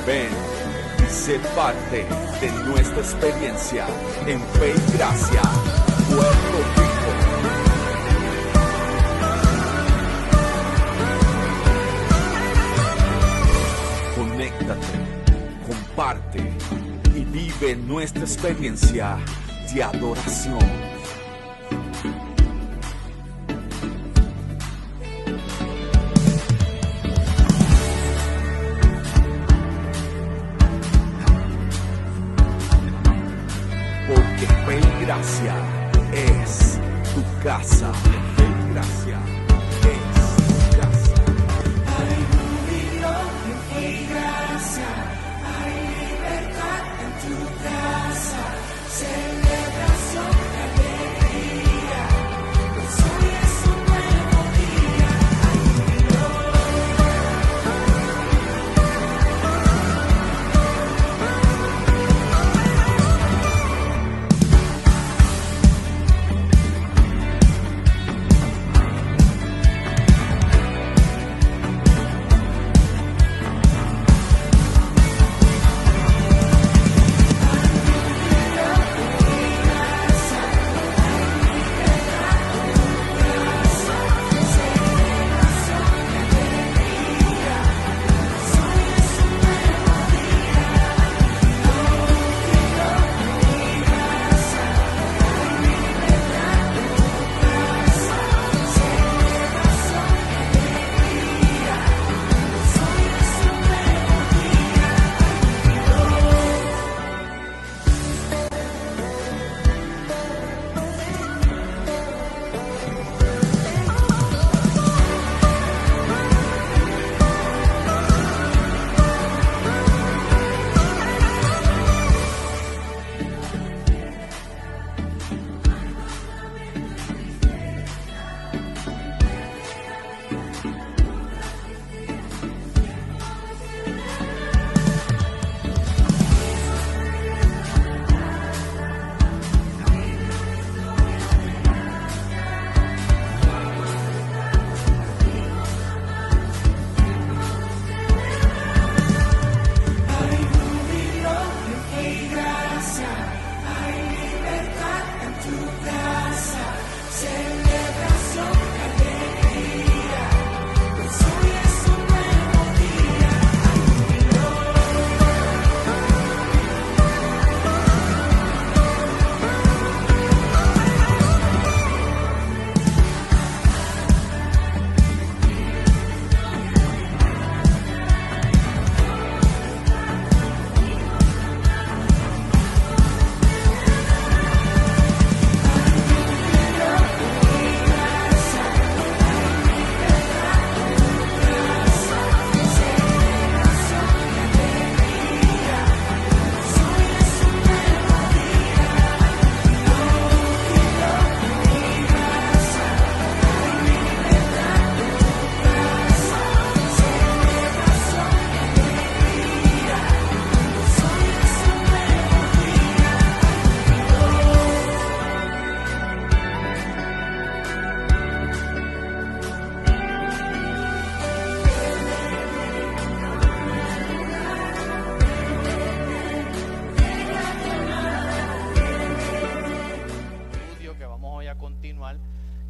Ven y sé parte de nuestra experiencia en Fe y Gracia, Puerto Rico. Conéctate, comparte y vive nuestra experiencia de adoración. Porque Fe y Gracia es tu casa. Fe y Gracia es tu casa. Hay júbilo en Fe y Gracia, hay libertad en tu casa, celebración y alegría, pues hoy es un nuevo día. Hay júbilo.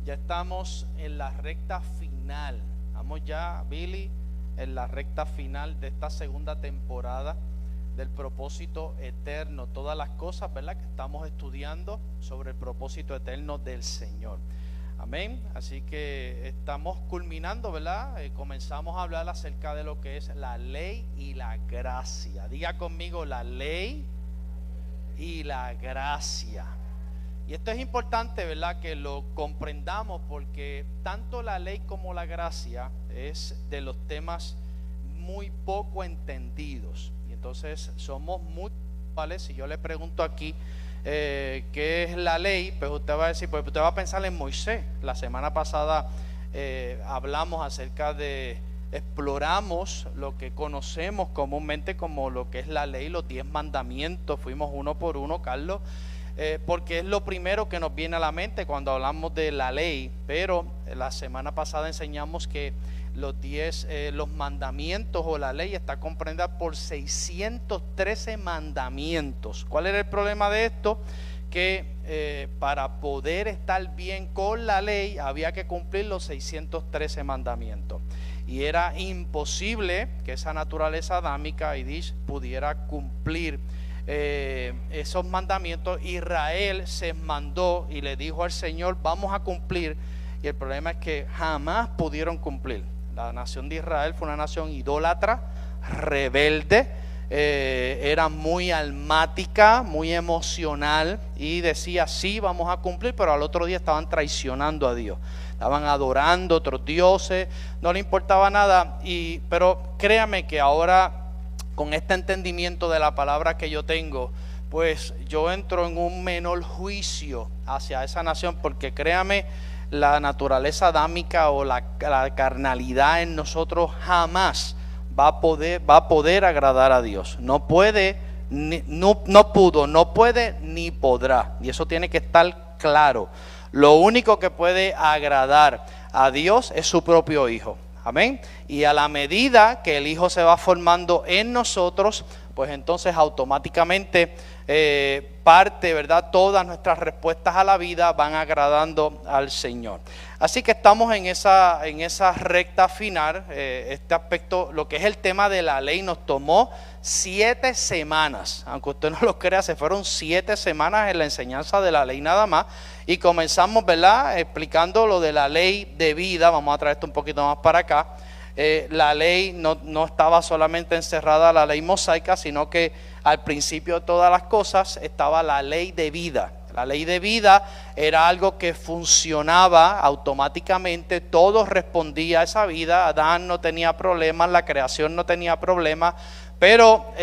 Ya estamos en la recta final. Vamos ya, Billy, en la recta final de esta segunda temporada del propósito eterno. Todas las cosas, ¿verdad?, que estamos estudiando sobre el propósito eterno del Señor. Amén. Así que estamos culminando, ¿verdad? Comenzamos a hablar acerca de lo que es la ley y la gracia. Diga conmigo, la ley y la gracia. Y esto es importante, ¿verdad?, que lo comprendamos, porque tanto la ley como la gracia es de los temas muy poco entendidos. Y entonces somos muy ¿vale? Si yo le pregunto aquí qué es la ley, pues usted va a decir, pues usted va a pensar en Moisés. La semana pasada hablamos acerca de, exploramos lo que conocemos comúnmente como lo que es la ley, los 10 mandamientos. Fuimos uno por uno, Carlos. Porque es lo primero que nos viene a la mente cuando hablamos de la ley. Pero la semana pasada enseñamos que los mandamientos o la ley está comprendida por 613 mandamientos. ¿Cuál era el problema de esto? Que para poder estar bien con la ley había que cumplir los 613 mandamientos. Y era imposible que esa naturaleza adámica, Idish, pudiera cumplir esos mandamientos. Israel se mandó y le dijo al Señor, vamos a cumplir. Y el problema es que jamás pudieron cumplir. La nación de Israel fue una nación idólatra, rebelde, era muy almática, muy emocional, y decía sí, vamos a cumplir, pero al otro día estaban traicionando a Dios, estaban adorando otros dioses, no le importaba nada. Pero créame que ahora, con este entendimiento de la palabra que yo tengo, pues yo entro en un menor juicio hacia esa nación, porque créame, la naturaleza adámica o la carnalidad en nosotros jamás va a poder agradar a Dios. No puede, no pudo, no puede ni podrá. Y eso tiene que estar claro. Lo único que puede agradar a Dios es su propio Hijo. Amén. Y a la medida que el Hijo se va formando en nosotros, pues entonces automáticamente parte, ¿verdad? Todas nuestras respuestas a la vida van agradando al Señor. Así que estamos en esa recta final. Este aspecto, lo que es el tema de la ley, nos tomó 7 semanas. Aunque usted no lo crea, se fueron 7 semanas en la enseñanza de la ley nada más. Y comenzamos, ¿verdad?, explicando lo de la ley de vida. Vamos a traer esto un poquito más para acá. La ley no estaba solamente encerrada la ley mosaica, sino que al principio de todas las cosas estaba la ley de vida. La ley de vida era algo que funcionaba automáticamente, todo respondía a esa vida. Adán no tenía problemas, la creación no tenía problemas, pero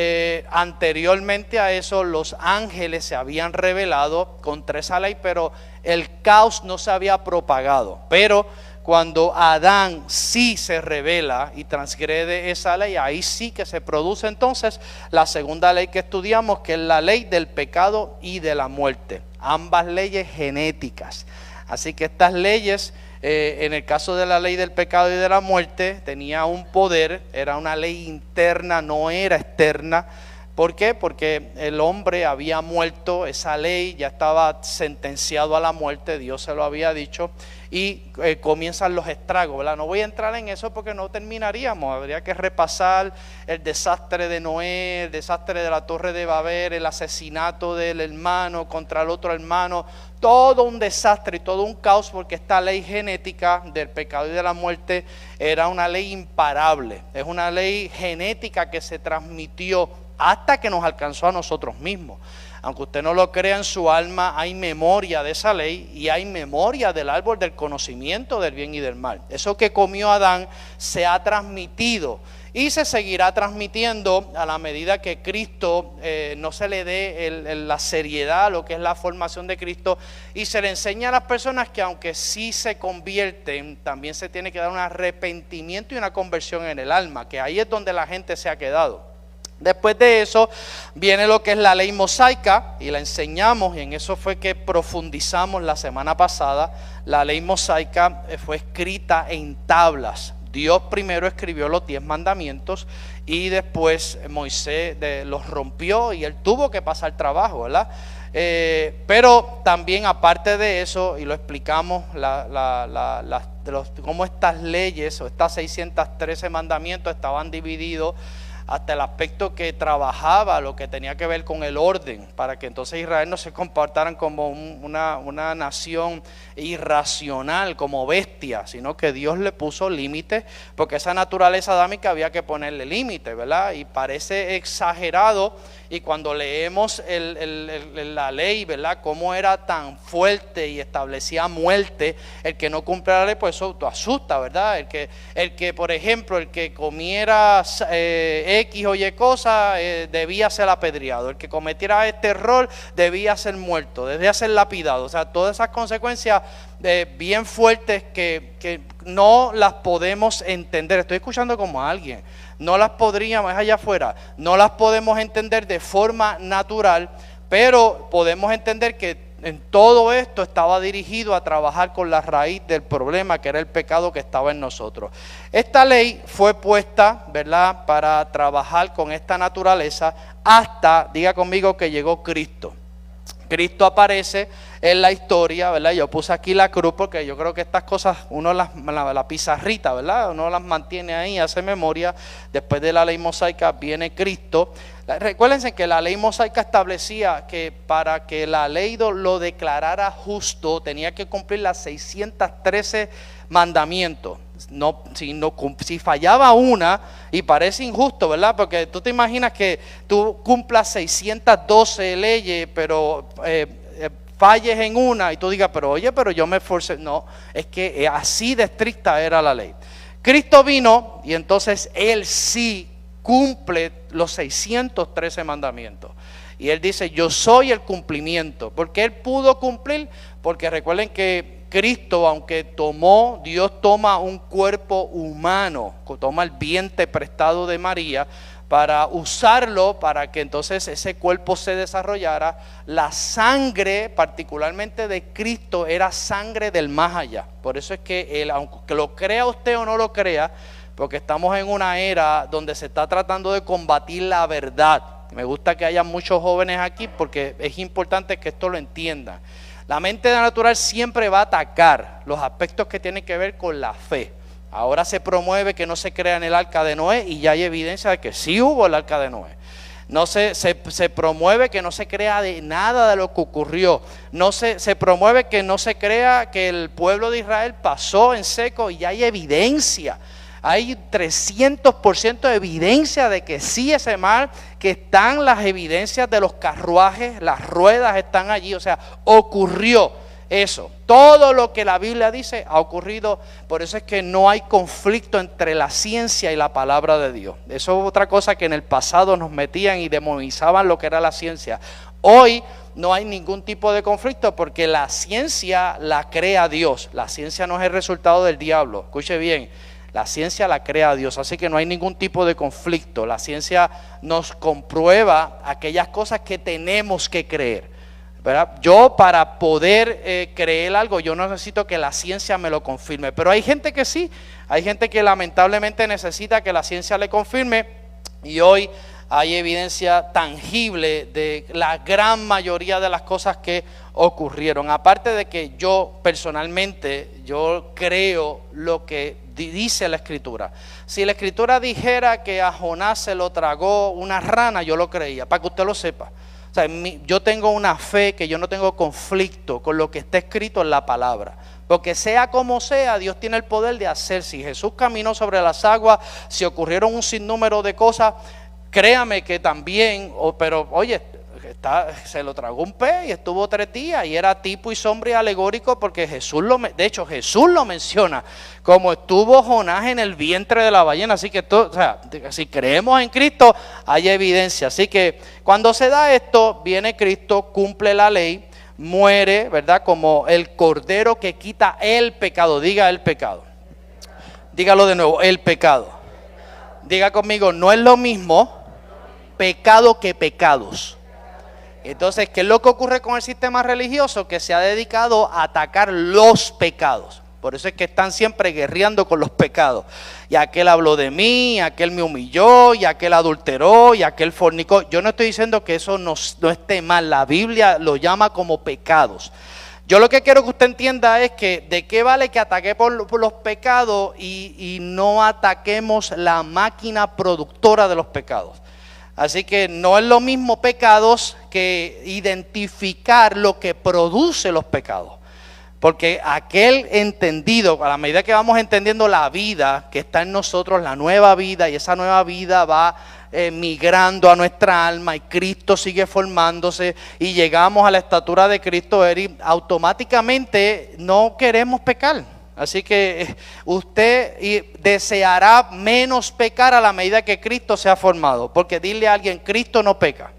anteriormente a eso los ángeles se habían rebelado contra esa ley, pero el caos no se había propagado. Pero cuando Adán sí se rebela y transgrede esa ley, ahí sí que se produce entonces la segunda ley que estudiamos, que es la ley del pecado y de la muerte. Ambas leyes genéticas. Así que estas leyes, en el caso de la ley del pecado y de la muerte, tenía un poder, era una ley interna, no era externa. ¿Por qué? Porque el hombre había muerto, esa ley ya estaba sentenciado a la muerte, Dios se lo había dicho, y comienzan los estragos, ¿verdad? No voy a entrar en eso porque no terminaríamos, habría que repasar el desastre de Noé, el desastre de la Torre de Babel, el asesinato del hermano contra el otro hermano, todo un desastre y todo un caos, porque esta ley genética del pecado y de la muerte era una ley imparable, es una ley genética que se transmitió hasta que nos alcanzó a nosotros mismos. Aunque usted no lo crea, en su alma hay memoria de esa ley y hay memoria del árbol del conocimiento del bien y del mal. Eso que comió Adán se ha transmitido y se seguirá transmitiendo a la medida que Cristo no se le dé la seriedad a lo que es la formación de Cristo, y se le enseña a las personas que aunque sí se convierten, también se tiene que dar un arrepentimiento y una conversión en el alma, que ahí es donde la gente se ha quedado. Después de eso viene lo que es la ley mosaica, y la enseñamos, y en eso fue que profundizamos la semana pasada. La ley mosaica fue escrita en tablas. Dios primero escribió los 10 mandamientos y después Moisés los rompió y él tuvo que pasar trabajo, ¿verdad? Pero también, aparte de eso, y lo explicamos, cómo estas leyes o estas 613 mandamientos estaban divididos hasta el aspecto que trabajaba lo que tenía que ver con el orden, para que entonces Israel no se comportaran como una nación irracional, como bestia, sino que Dios le puso límites, porque esa naturaleza adámica había que ponerle límites, ¿verdad? Y parece exagerado, y cuando leemos la ley, ¿verdad?, cómo era tan fuerte y establecía muerte, el que no cumpliera la ley, pues eso asusta, ¿verdad? El que por ejemplo, el que comiera X o Y cosa, debía ser apedreado. El que cometiera este error debía ser muerto, debía ser lapidado. O sea, todas esas consecuencias bien fuertes que no las podemos entender. Estoy escuchando como a alguien. No las podríamos, es allá afuera, no las podemos entender de forma natural, pero podemos entender que en todo esto estaba dirigido a trabajar con la raíz del problema, que era el pecado que estaba en nosotros. Esta ley fue puesta, ¿verdad?, para trabajar con esta naturaleza hasta, diga conmigo, que llegó Cristo. Cristo aparece en la historia, ¿verdad? Yo puse aquí la cruz porque yo creo que estas cosas, la pizarrita, ¿verdad? Uno las mantiene ahí, hace memoria. Después de la ley mosaica viene Cristo. Recuérdense que la ley mosaica establecía que para que la ley lo declarara justo tenía que cumplir las 613 mandamientos. Si fallaba una, y parece injusto, ¿verdad? Porque tú te imaginas que tú cumplas 612 leyes, pero falles en una y tú digas, pero yo me esforcé. No, es que así de estricta era la ley. Cristo vino y entonces Él sí cumple los 613 mandamientos. Y Él dice, yo soy el cumplimiento. ¿Por qué Él pudo cumplir? Porque recuerden que Cristo, aunque Dios toma un cuerpo humano, toma el vientre prestado de María para usarlo, para que entonces ese cuerpo se desarrollara. La sangre, particularmente de Cristo, era sangre del más allá. Por eso es que Él, aunque lo crea usted o no lo crea, porque estamos en una era donde se está tratando de combatir la verdad. Me gusta que haya muchos jóvenes aquí porque es importante que esto lo entiendan. La mente natural siempre va a atacar los aspectos que tienen que ver con la fe. Ahora se promueve que no se crea en el arca de Noé y ya hay evidencia de que sí hubo el arca de Noé. No se promueve que no se crea de nada de lo que ocurrió. Se promueve que no se crea que el pueblo de Israel pasó en seco y ya hay evidencia. Hay 300% de evidencia de que sí ese mar, que están las evidencias de los carruajes, las ruedas están allí, o sea, ocurrió eso. Todo lo que la Biblia dice ha ocurrido, por eso es que no hay conflicto entre la ciencia y la palabra de Dios. Eso es otra cosa que en el pasado nos metían y demonizaban lo que era la ciencia. Hoy no hay ningún tipo de conflicto porque la ciencia la crea Dios. La ciencia no es el resultado del diablo, escuche bien. La ciencia la crea Dios, así que no hay ningún tipo de conflicto. La ciencia nos comprueba aquellas cosas que tenemos que creer, ¿verdad? Yo para poder creer algo, yo no necesito que la ciencia me lo confirme. Pero hay gente que sí, hay gente que lamentablemente necesita que la ciencia le confirme. Y hoy hay evidencia tangible de la gran mayoría de las cosas que ocurrieron. Aparte de que yo personalmente, yo creo lo que dice la Escritura. Si la Escritura dijera que a Jonás se lo tragó una rana, yo lo creía, para que usted lo sepa. O sea, yo tengo una fe que yo no tengo conflicto con lo que está escrito en la palabra. Porque sea como sea, Dios tiene el poder de hacer. Si Jesús caminó sobre las aguas, si ocurrieron un sinnúmero de cosas, créame que también, pero oye, se lo tragó un pez y estuvo 3 días y era tipo y sombra y alegórico porque Jesús de hecho Jesús lo menciona como estuvo Jonás en el vientre de la ballena. Así que si creemos en Cristo hay evidencia. Así que cuando se da esto, viene Cristo, cumple la ley, muere, ¿verdad? Como el cordero que quita el pecado. Diga el pecado. Dígalo de nuevo, el pecado. Diga conmigo, no es lo mismo pecado que pecados. Entonces, ¿qué es lo que ocurre con el sistema religioso? Que se ha dedicado a atacar los pecados. Por eso es que están siempre guerreando con los pecados. Y aquel habló de mí, y aquel me humilló, y aquel adulteró, y aquel fornicó. Yo no estoy diciendo que eso no esté mal. La Biblia lo llama como pecados. Yo lo que quiero que usted entienda es que de qué vale que ataque por los pecados y no ataquemos la máquina productora de los pecados. Así que no es lo mismo pecados que identificar lo que produce los pecados. Porque aquel entendido, a la medida que vamos entendiendo la vida que está en nosotros, la nueva vida, y esa nueva vida va migrando a nuestra alma y Cristo sigue formándose y llegamos a la estatura de Cristo, automáticamente no queremos pecar. Así que usted deseará menos pecar a la medida que Cristo se ha formado. Porque dile a alguien, Cristo no peca.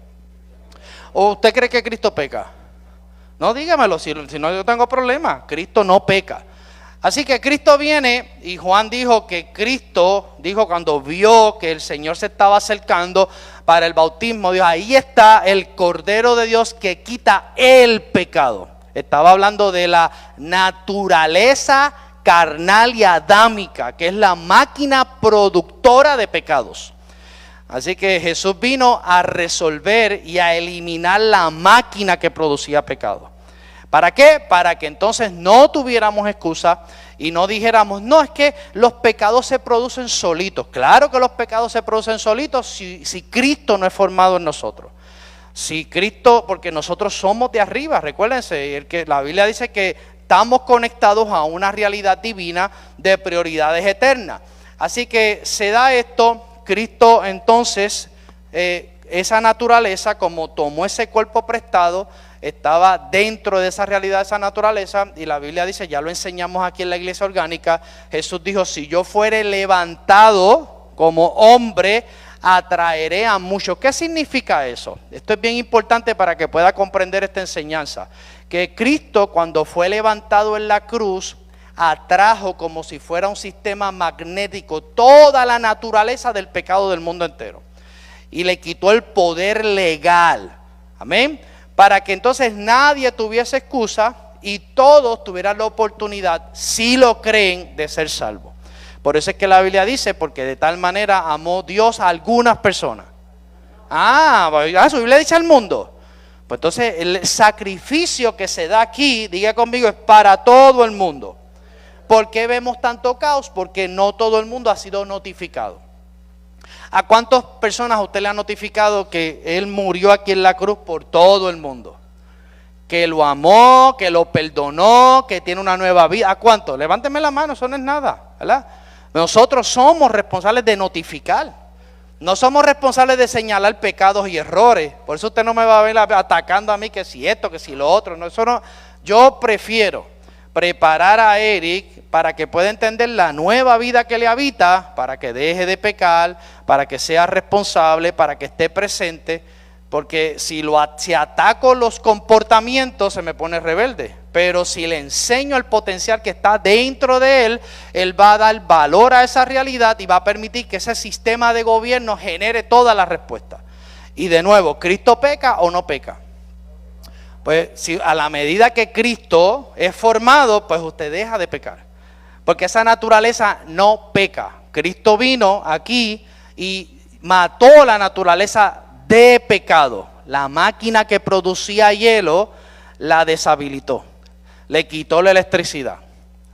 ¿O usted cree que Cristo peca? No, dígamelo, si no yo tengo problema. Cristo no peca. Así que Cristo viene y Juan dijo que Cristo, dijo cuando vio que el Señor se estaba acercando para el bautismo, dijo, ahí está el Cordero de Dios que quita el pecado. Estaba hablando de la naturaleza carnal y adámica, que es la máquina productora de pecados. Así que Jesús vino a resolver y a eliminar la máquina que producía pecado. ¿Para qué? Para que entonces no tuviéramos excusa y no dijéramos, no, es que los pecados se producen solitos. Claro que los pecados se producen solitos si Cristo no es formado en nosotros. Si Cristo, porque nosotros somos de arriba, recuérdense, la Biblia dice que estamos conectados a una realidad divina de prioridades eternas. Así que se da esto, Cristo entonces, esa naturaleza, como tomó ese cuerpo prestado, estaba dentro de esa realidad, de esa naturaleza, y la Biblia dice, ya lo enseñamos aquí en la iglesia orgánica, Jesús dijo, si yo fuere levantado como hombre, atraeré a muchos. ¿Qué significa eso? Esto es bien importante para que pueda comprender esta enseñanza. Que Cristo, cuando fue levantado en la cruz, atrajo como si fuera un sistema magnético toda la naturaleza del pecado del mundo entero. Y le quitó el poder legal. Amén. Para que entonces nadie tuviese excusa y todos tuvieran la oportunidad, si lo creen, de ser salvos. Por eso es que la Biblia dice, porque de tal manera amó Dios a algunas personas. Su Biblia dice al mundo. Pues entonces el sacrificio que se da aquí, diga conmigo, es para todo el mundo. ¿Por qué vemos tanto caos? Porque no todo el mundo ha sido notificado. ¿A cuántas personas usted le ha notificado que Él murió aquí en la cruz por todo el mundo? Que lo amó, que lo perdonó, que tiene una nueva vida. ¿A cuántos? Levánteme la mano, eso no es nada, ¿verdad? Nosotros somos responsables de notificar. No somos responsables de señalar pecados y errores. Por eso usted no me va a ver atacando a mí que si esto, que si lo otro. No, eso no. Yo prefiero preparar a Eric para que pueda entender la nueva vida que le habita, para que deje de pecar, para que sea responsable, para que esté presente. Porque si ataco los comportamientos, se me pone rebelde. Pero si le enseño el potencial que está dentro de él, él va a dar valor a esa realidad y va a permitir que ese sistema de gobierno genere todas las respuestas. Y de nuevo, ¿Cristo peca o no peca? Pues si a la medida que Cristo es formado, pues usted deja de pecar. Porque esa naturaleza no peca. Cristo vino aquí y mató la naturaleza de pecado. La máquina que producía hielo la deshabilitó. Le quitó la electricidad.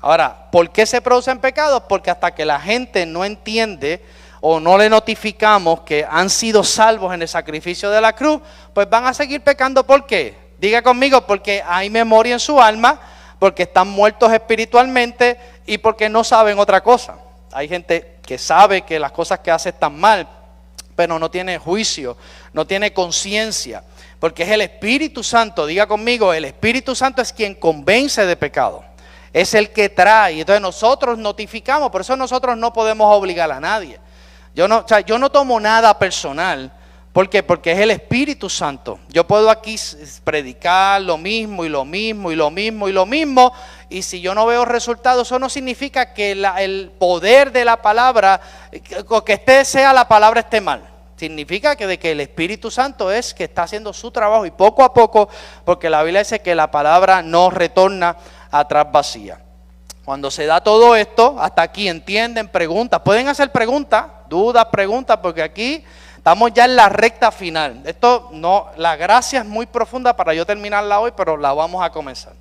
Ahora, ¿por qué se producen pecados? Porque hasta que la gente no entiende o no le notificamos que han sido salvos en el sacrificio de la cruz, pues van a seguir pecando. ¿Por qué? Diga conmigo, porque hay memoria en su alma, porque están muertos espiritualmente y porque no saben otra cosa. Hay gente que sabe que las cosas que hace están mal, pero no tiene juicio, no tiene conciencia, porque es el Espíritu Santo. Diga conmigo, el Espíritu Santo es quien convence de pecado, es el que trae. Entonces nosotros notificamos, por eso nosotros no podemos obligar a nadie. Yo no tomo nada personal. ¿Por qué? Porque es el Espíritu Santo. Yo puedo aquí predicar lo mismo y lo mismo y lo mismo y lo mismo, y si yo no veo resultados, eso no significa que el poder de la palabra, que sea la palabra esté mal. Significa que el Espíritu Santo es que está haciendo su trabajo, y poco a poco, porque la Biblia dice que la palabra no retorna atrás vacía. Cuando se da todo esto, hasta aquí, ¿entienden? Preguntas. Pueden hacer preguntas, dudas, preguntas, porque aquí estamos ya en la recta final. Esto no, la gracia es muy profunda para yo terminarla hoy, pero la vamos a comenzar.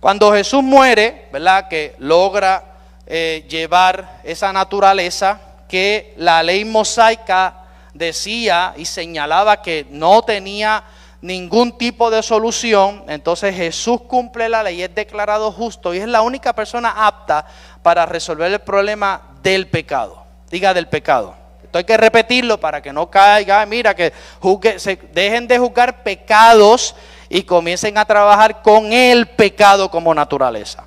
Cuando Jesús muere, ¿verdad? Que logra llevar esa naturaleza que la ley mosaica decía y señalaba que no tenía ningún tipo de solución. Entonces Jesús cumple la ley, es declarado justo y es la única persona apta para resolver el problema del pecado. Diga, del pecado. Esto hay que repetirlo para que no caiga. Mira, que dejen de juzgar pecados y comiencen a trabajar con el pecado como naturaleza,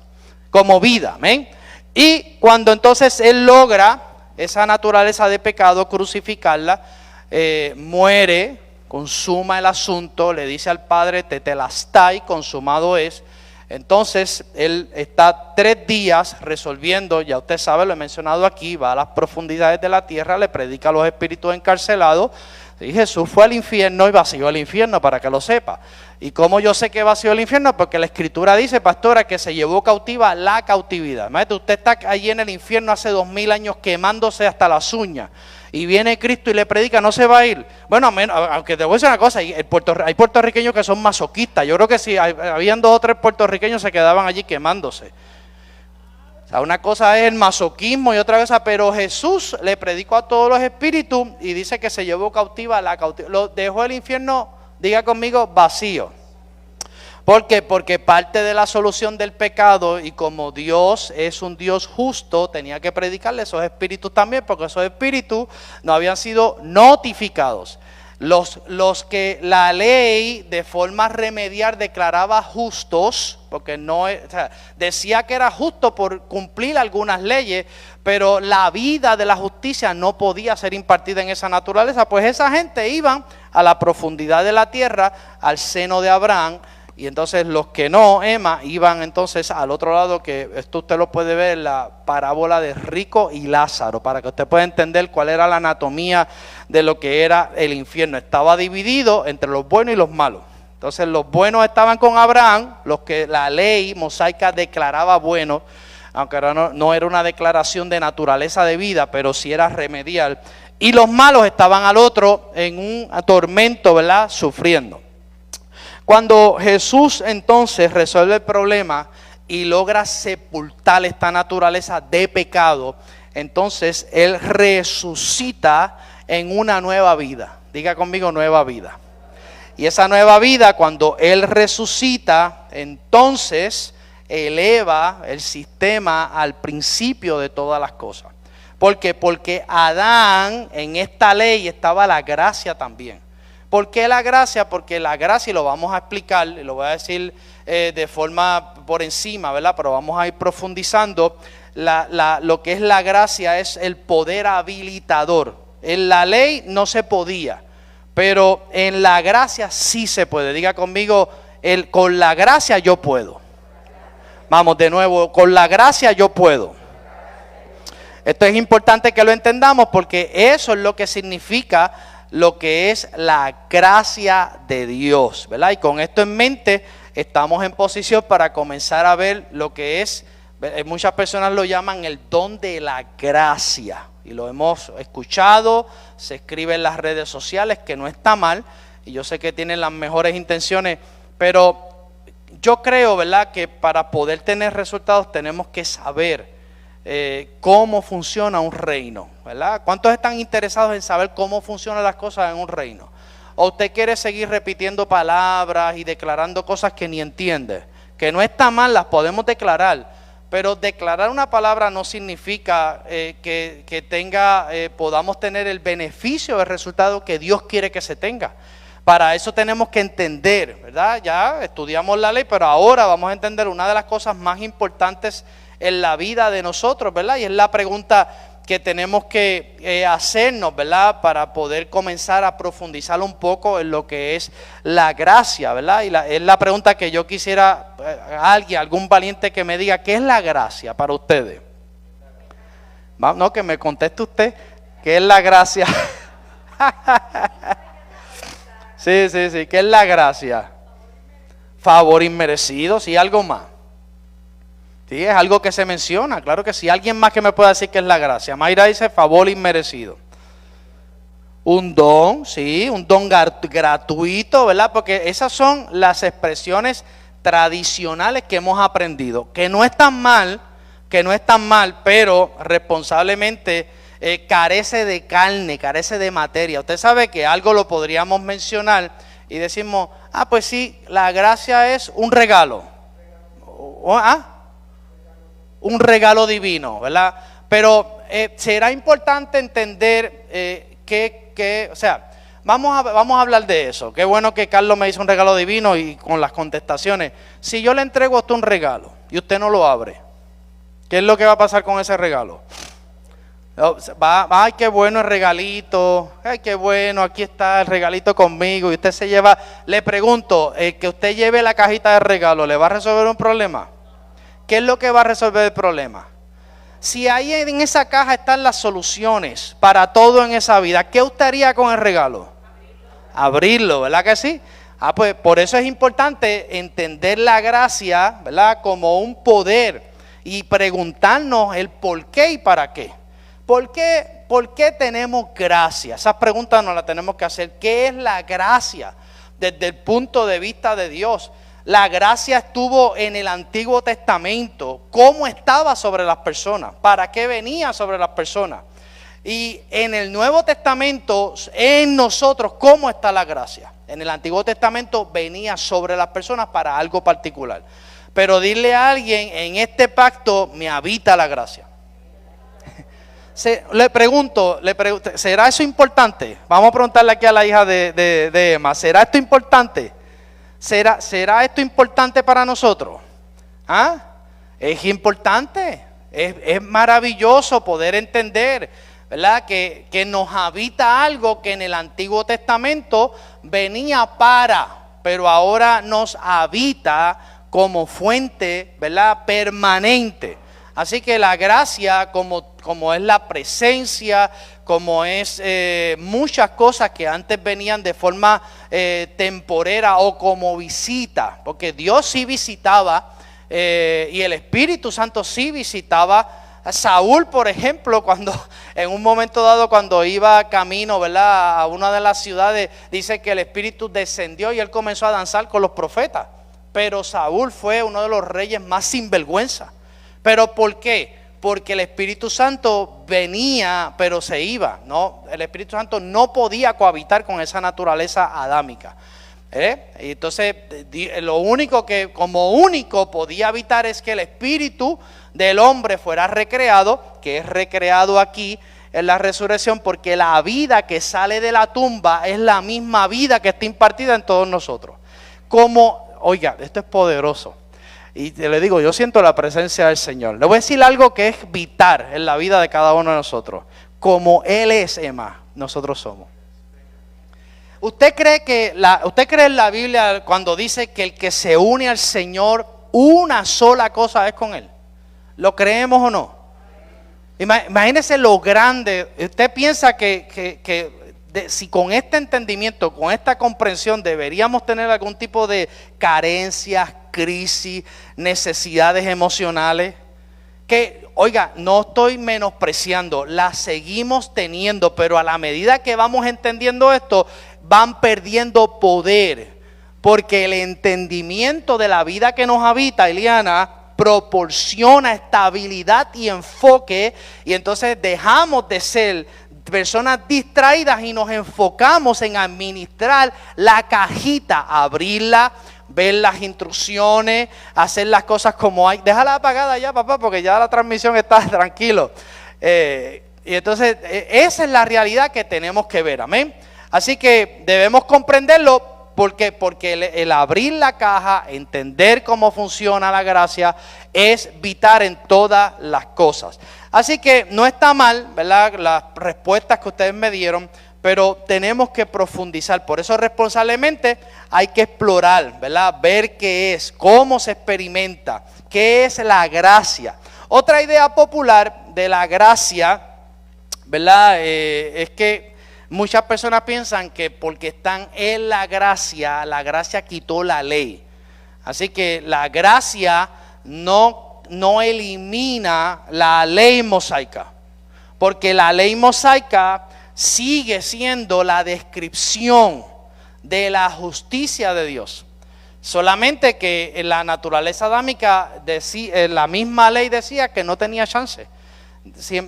como vida. ¿Amén? Y cuando entonces Él logra esa naturaleza de pecado, crucificarla, muere, consuma el asunto, le dice al Padre, tetelestai, consumado es. Entonces Él está 3 días resolviendo, ya usted sabe, lo he mencionado aquí, va a las profundidades de la tierra, le predica a los espíritus encarcelados, Sí, Jesús fue al infierno y vació el infierno, para que lo sepa. ¿Y cómo yo sé que vació el infierno? Porque la Escritura dice, pastora, que se llevó cautiva la cautividad. Imagínate, usted está allí en el infierno hace 2000 años quemándose hasta las uñas. Y viene Cristo y le predica, no se va a ir. Bueno, aunque te voy a decir una cosa, hay puertorriqueños que son masoquistas. Yo creo que si habían 2 o 3 puertorriqueños se quedaban allí quemándose. O sea, una cosa es el masoquismo y otra cosa, pero Jesús le predicó a todos los espíritus y dice que se llevó cautiva la cautividad. Lo dejó el infierno, diga conmigo, vacío. ¿Por qué? Porque parte de la solución del pecado, y como Dios es un Dios justo, tenía que predicarle a esos espíritus también, porque esos espíritus no habían sido notificados. Los que la ley de forma remediar declaraba justos, porque no, o sea, decía que era justo por cumplir algunas leyes, pero la vida de la justicia no podía ser impartida en esa naturaleza, pues esa gente iban a la profundidad de la tierra, al seno de Abraham. Y entonces los que no, Emma, iban entonces al otro lado, que esto usted lo puede ver en la parábola de Rico y Lázaro, para que usted pueda entender cuál era la anatomía de lo que era el infierno. Estaba dividido entre los buenos y los malos. Entonces los buenos estaban con Abraham, los que la ley mosaica declaraba buenos, aunque no era una declaración de naturaleza de vida, pero sí era remedial. Y los malos estaban al otro en un tormento, ¿verdad? Sufriendo. Cuando Jesús entonces resuelve el problema y logra sepultar esta naturaleza de pecado, entonces Él resucita en una nueva vida. Diga conmigo, nueva vida. Y esa nueva vida, cuando Él resucita, entonces eleva el sistema al principio de todas las cosas. ¿Por qué? Porque Adán, en esta ley estaba la gracia también. ¿Por qué la gracia? Porque la gracia, y lo vamos a explicar, y lo voy a decir de forma por encima, ¿verdad? Pero vamos a ir profundizando. Lo que es la gracia es el poder habilitador. En la ley no se podía, pero en la gracia sí se puede. Diga conmigo, con la gracia yo puedo. Vamos de nuevo, con la gracia yo puedo. Esto es importante que lo entendamos, porque eso es lo que significa lo que es la gracia de Dios, ¿verdad? Y con esto en mente estamos en posición para comenzar a ver lo que es, muchas personas lo llaman el don de la gracia, y lo hemos escuchado, se escribe en las redes sociales, que no está mal, y yo sé que tienen las mejores intenciones, pero yo creo, ¿verdad?, que para poder tener resultados tenemos que saber cómo funciona un reino, ¿verdad? ¿Cuántos están interesados en saber cómo funcionan las cosas en un reino? ¿O usted quiere seguir repitiendo palabras y declarando cosas que ni entiende? Que no está mal, las podemos declarar, pero declarar una palabra no significa que podamos tener el beneficio del resultado que Dios quiere que se tenga. Para eso tenemos que entender, ¿verdad? Ya estudiamos la ley, pero ahora vamos a entender una de las cosas más importantes en la vida de nosotros, ¿verdad? Y es la pregunta que tenemos que hacernos, ¿verdad? Para poder comenzar a profundizar un poco en lo que es la gracia, ¿verdad? Y es la pregunta que yo quisiera, algún valiente que me diga, ¿qué es la gracia para ustedes? No, que me conteste usted, ¿qué es la gracia? Sí, ¿qué es la gracia? Favor inmerecido, sí, algo más. Sí, es algo que se menciona, claro que sí. Alguien más que me pueda decir que es la gracia. Mayra dice favor inmerecido. Un don, sí, un don gratuito, ¿verdad? Porque esas son las expresiones tradicionales que hemos aprendido, que no están mal, pero responsablemente carece de carne, carece de materia. Usted sabe que algo lo podríamos mencionar y decimos, pues sí, la gracia es un regalo. Un regalo divino, ¿verdad? Pero será importante entender o sea, vamos a hablar de eso. Qué bueno que Carlos me hizo un regalo divino y con las contestaciones. Si yo le entrego a usted un regalo y usted no lo abre, ¿qué es lo que va a pasar con ese regalo? Ay, qué bueno el regalito, ay, qué bueno, aquí está el regalito conmigo, y usted se lleva, le pregunto, que usted lleve la cajita de regalo, ¿le va a resolver un problema? ¿Qué es lo que va a resolver el problema? Si ahí en esa caja están las soluciones para todo en esa vida, ¿qué usted haría con el regalo? abrirlo, ¿verdad que sí? Pues por eso es importante entender la gracia, ¿verdad? Como un poder y preguntarnos el por qué y para qué. ¿Por qué tenemos gracia? Esas preguntas nos las tenemos que hacer. ¿Qué es la gracia desde el punto de vista de Dios? La gracia estuvo en el Antiguo Testamento. ¿Cómo estaba sobre las personas? ¿Para qué venía sobre las personas? Y en el Nuevo Testamento, en nosotros, ¿cómo está la gracia? En el Antiguo Testamento venía sobre las personas para algo particular. Pero dile a alguien, en este pacto me habita la gracia. Le pregunto, ¿será eso importante? Vamos a preguntarle aquí a la hija de Emma, ¿será esto importante? ¿Será esto importante para nosotros? ¿Ah? Es importante, es maravilloso poder entender, ¿verdad? Que nos habita algo que en el Antiguo Testamento venía pero ahora nos habita como fuente, ¿verdad? Permanente. Así que la gracia, como es la presencia, como es muchas cosas que antes venían de forma temporera o como visita, porque Dios sí visitaba y el Espíritu Santo sí visitaba. A Saúl, por ejemplo, cuando en un momento dado, cuando iba camino, ¿verdad?, a una de las ciudades, dice que el Espíritu descendió y él comenzó a danzar con los profetas. Pero Saúl fue uno de los reyes más sinvergüenza. ¿Pero por qué? Porque el Espíritu Santo venía, pero se iba, ¿no? El Espíritu Santo no podía cohabitar con esa naturaleza adámica. Y entonces, lo único que como único podía habitar es que el espíritu del hombre fuera recreado, que es recreado aquí en la resurrección, porque la vida que sale de la tumba es la misma vida que está impartida en todos nosotros. Oiga, esto es poderoso. Y le digo, yo siento la presencia del Señor. Le voy a decir algo que es vital en la vida de cada uno de nosotros. Como Él es, Emma, nosotros somos. ¿Usted cree en la Biblia cuando dice que el que se une al Señor, una sola cosa es con Él? ¿Lo creemos o no? Imagínese lo grande. Usted piensa si con este entendimiento, con esta comprensión, deberíamos tener algún tipo de carencias, crisis, necesidades emocionales. Que, oiga, no estoy menospreciando, las seguimos teniendo, pero a la medida que vamos entendiendo esto, van perdiendo poder, porque el entendimiento de la vida que nos habita, Eliana, proporciona estabilidad y enfoque, y entonces dejamos de ser personas distraídas y nos enfocamos en administrar la cajita, abrirla, ver las instrucciones, hacer las cosas como hay. Déjala apagada ya, papá, porque ya la transmisión está tranquilo. Y entonces esa es la realidad que tenemos que ver, amén. Así que debemos comprenderlo porque el abrir la caja, entender cómo funciona la gracia, es vital en todas las cosas. Así que no está mal, ¿verdad?, las respuestas que ustedes me dieron, pero tenemos que profundizar. Por eso responsablemente hay que explorar, ¿verdad?, ver qué es, cómo se experimenta, qué es la gracia. Otra idea popular de la gracia, ¿verdad?, es que muchas personas piensan que porque están en la gracia quitó la ley. Así que la gracia no elimina la ley mosaica, porque la ley mosaica sigue siendo la descripción de la justicia de Dios. Solamente que en la naturaleza adámica, la misma ley decía que no tenía chance.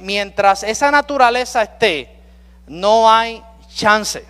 Mientras esa naturaleza esté, no hay chance.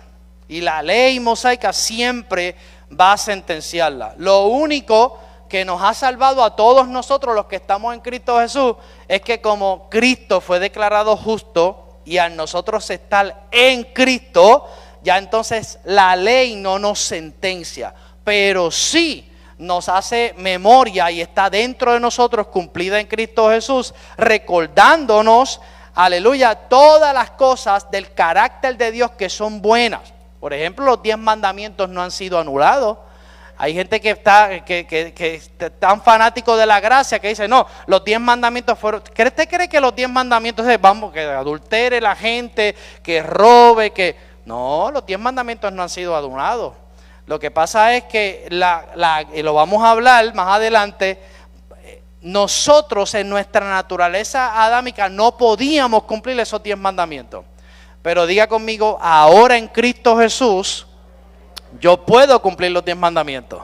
Y la ley mosaica siempre va a sentenciarla. Lo único que nos ha salvado a todos nosotros los que estamos en Cristo Jesús es que como Cristo fue declarado justo y al nosotros estar en Cristo, ya entonces la ley no nos sentencia, pero sí nos hace memoria y está dentro de nosotros, cumplida en Cristo Jesús, recordándonos, aleluya, todas las cosas del carácter de Dios que son buenas. Por ejemplo, los 10 mandamientos no han sido anulados. Hay gente que es tan fanático de la gracia que dice, no, los 10 mandamientos fueron. ¿Usted cree que los 10 mandamientos es, vamos, que adultere la gente, que robe, que No, los 10 mandamientos no han sido anulados. Lo que pasa es que, y lo vamos a hablar más adelante, nosotros en nuestra naturaleza adámica no podíamos cumplir esos 10 mandamientos. Pero diga conmigo, ahora en Cristo Jesús, yo puedo cumplir los 10 mandamientos.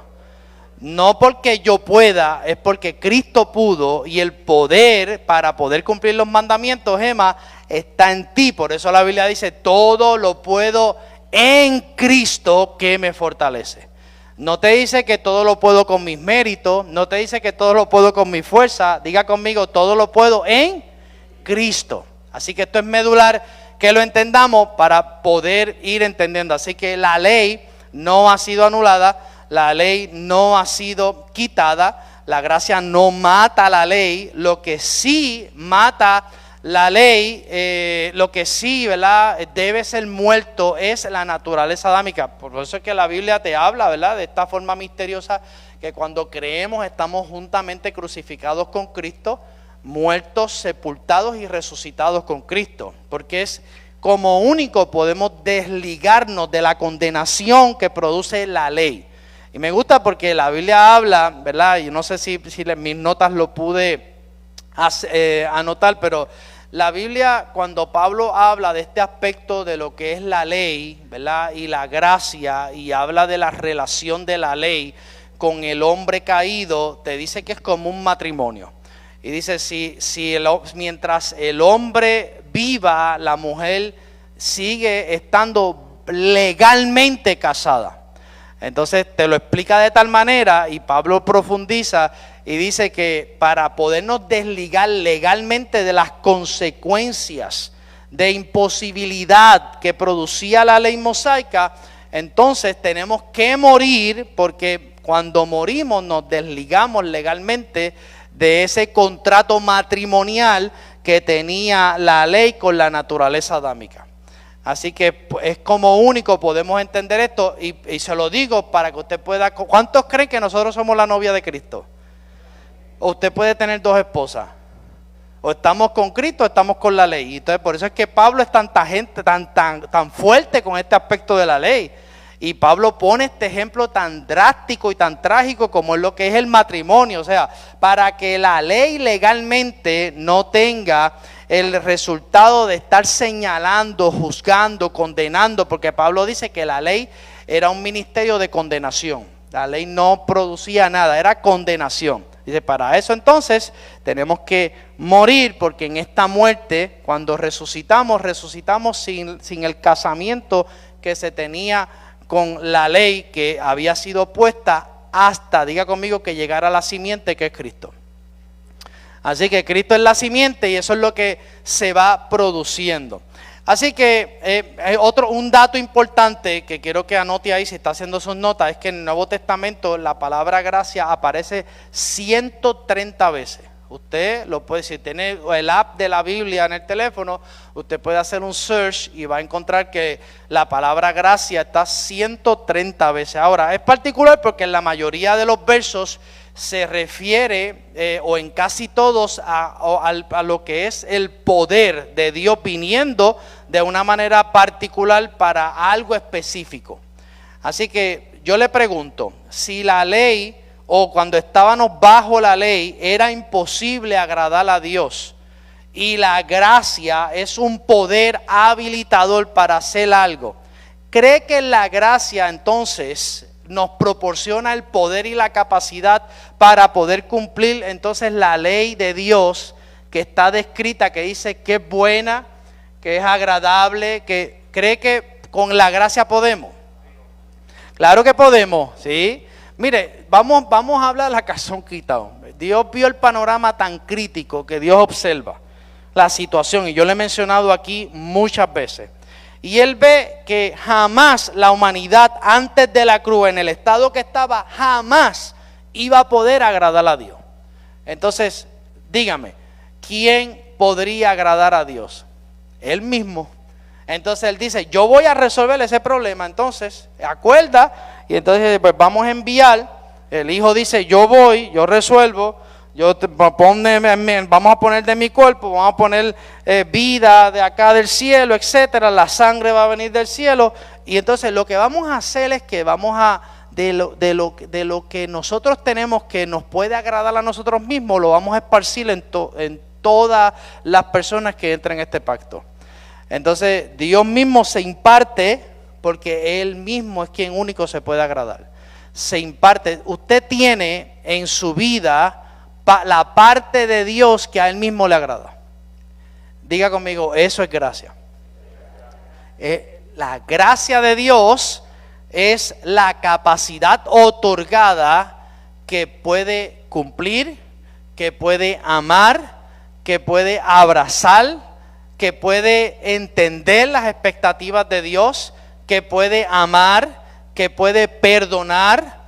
No porque yo pueda, es porque Cristo pudo, y el poder para poder cumplir los mandamientos, Gemma, está en ti. Por eso la Biblia dice, todo lo puedo en Cristo que me fortalece. No te dice que todo lo puedo con mis méritos, no te dice que todo lo puedo con mi fuerza. Diga conmigo, todo lo puedo en Cristo. Así que esto es medular, que lo entendamos para poder ir entendiendo. Así que la ley no ha sido anulada, la ley no ha sido quitada, la gracia no mata la ley. Lo que sí mata la ley, lo que sí, ¿verdad?, debe ser muerto es la naturaleza adámica. Por eso es que la Biblia te habla, ¿verdad?, de esta forma misteriosa, que cuando creemos estamos juntamente crucificados con Cristo, muertos, sepultados y resucitados con Cristo, porque es como único podemos desligarnos de la condenación que produce la ley. Y me gusta porque la Biblia habla, ¿verdad? Y no sé si mis notas lo pude anotar, pero la Biblia, cuando Pablo habla de este aspecto de lo que es la ley, ¿verdad?, y la gracia, y habla de la relación de la ley con el hombre caído, te dice que es como un matrimonio. Y dice, mientras el hombre viva, la mujer sigue estando legalmente casada. Entonces te lo explica de tal manera, y Pablo profundiza y dice que para podernos desligar legalmente de las consecuencias de imposibilidad que producía la ley mosaica, entonces tenemos que morir, porque cuando morimos nos desligamos legalmente de ese contrato matrimonial que tenía la ley con la naturaleza adámica. Así que es como único podemos entender esto, y se lo digo para que usted pueda. ¿Cuántos creen que nosotros somos la novia de Cristo? O usted puede tener 2 esposas. O estamos con Cristo o estamos con la ley. Entonces por eso es que Pablo es tan fuerte con este aspecto de la ley. Y Pablo pone este ejemplo tan drástico y tan trágico como es lo que es el matrimonio. O sea, para que la ley legalmente no tenga el resultado de estar señalando, juzgando, condenando, porque Pablo dice que la ley era un ministerio de condenación. La ley no producía nada, era condenación. Dice, para eso entonces tenemos que morir, porque en esta muerte, cuando resucitamos sin el casamiento que se tenía con la ley que había sido puesta hasta, diga conmigo, que llegara la simiente que es Cristo. Así que Cristo es la simiente y eso es lo que se va produciendo. Así que un dato importante que quiero que anote ahí si está haciendo sus notas es que en el Nuevo Testamento la palabra gracia aparece 130 veces. Usted lo puede, si tiene el app de la Biblia en el teléfono, usted puede hacer un search y va a encontrar que la palabra gracia está 130 veces. Ahora, es particular porque en la mayoría de los versos se refiere, o en casi todos, a lo que es el poder de Dios viniendo de una manera particular para algo específico. Así que yo le pregunto, si la ley, o cuando estábamos bajo la ley, era imposible agradar a Dios, y la gracia es un poder habilitador para hacer algo, ¿cree que la gracia entonces nos proporciona el poder y la capacidad para poder cumplir entonces la ley de Dios que está descrita, que dice que es buena, que es agradable, que cree que con la gracia podemos? Claro que podemos, ¿sí? Mire, vamos a hablar de la calzón quitado. Dios vio el panorama tan crítico que Dios observa la situación, y yo le he mencionado aquí muchas veces. Y Él ve que jamás la humanidad antes de la cruz, en el estado que estaba, jamás iba a poder agradar a Dios. Entonces, dígame, ¿quién podría agradar a Dios? Él mismo. Entonces Él dice, yo voy a resolver ese problema. Entonces, acuerda, y entonces pues vamos a enviar. El Hijo dice, yo voy, yo resuelvo. Vamos a poner de mi cuerpo, vamos a poner vida de acá del cielo, etcétera. La sangre va a venir del cielo. Y entonces lo que vamos a hacer es que vamos a, de lo que nosotros tenemos que nos puede agradar a nosotros mismos, lo vamos a esparcir en todas las personas que entren en este pacto. Entonces Dios mismo se imparte, porque Él mismo es quien único se puede agradar. Se imparte. Usted tiene en su vida la parte de Dios que a Él mismo le agrada. Diga conmigo, eso es gracia. La gracia de Dios es la capacidad otorgada que puede cumplir, que puede amar, que puede abrazar, que puede entender las expectativas de Dios, que puede amar, que puede perdonar,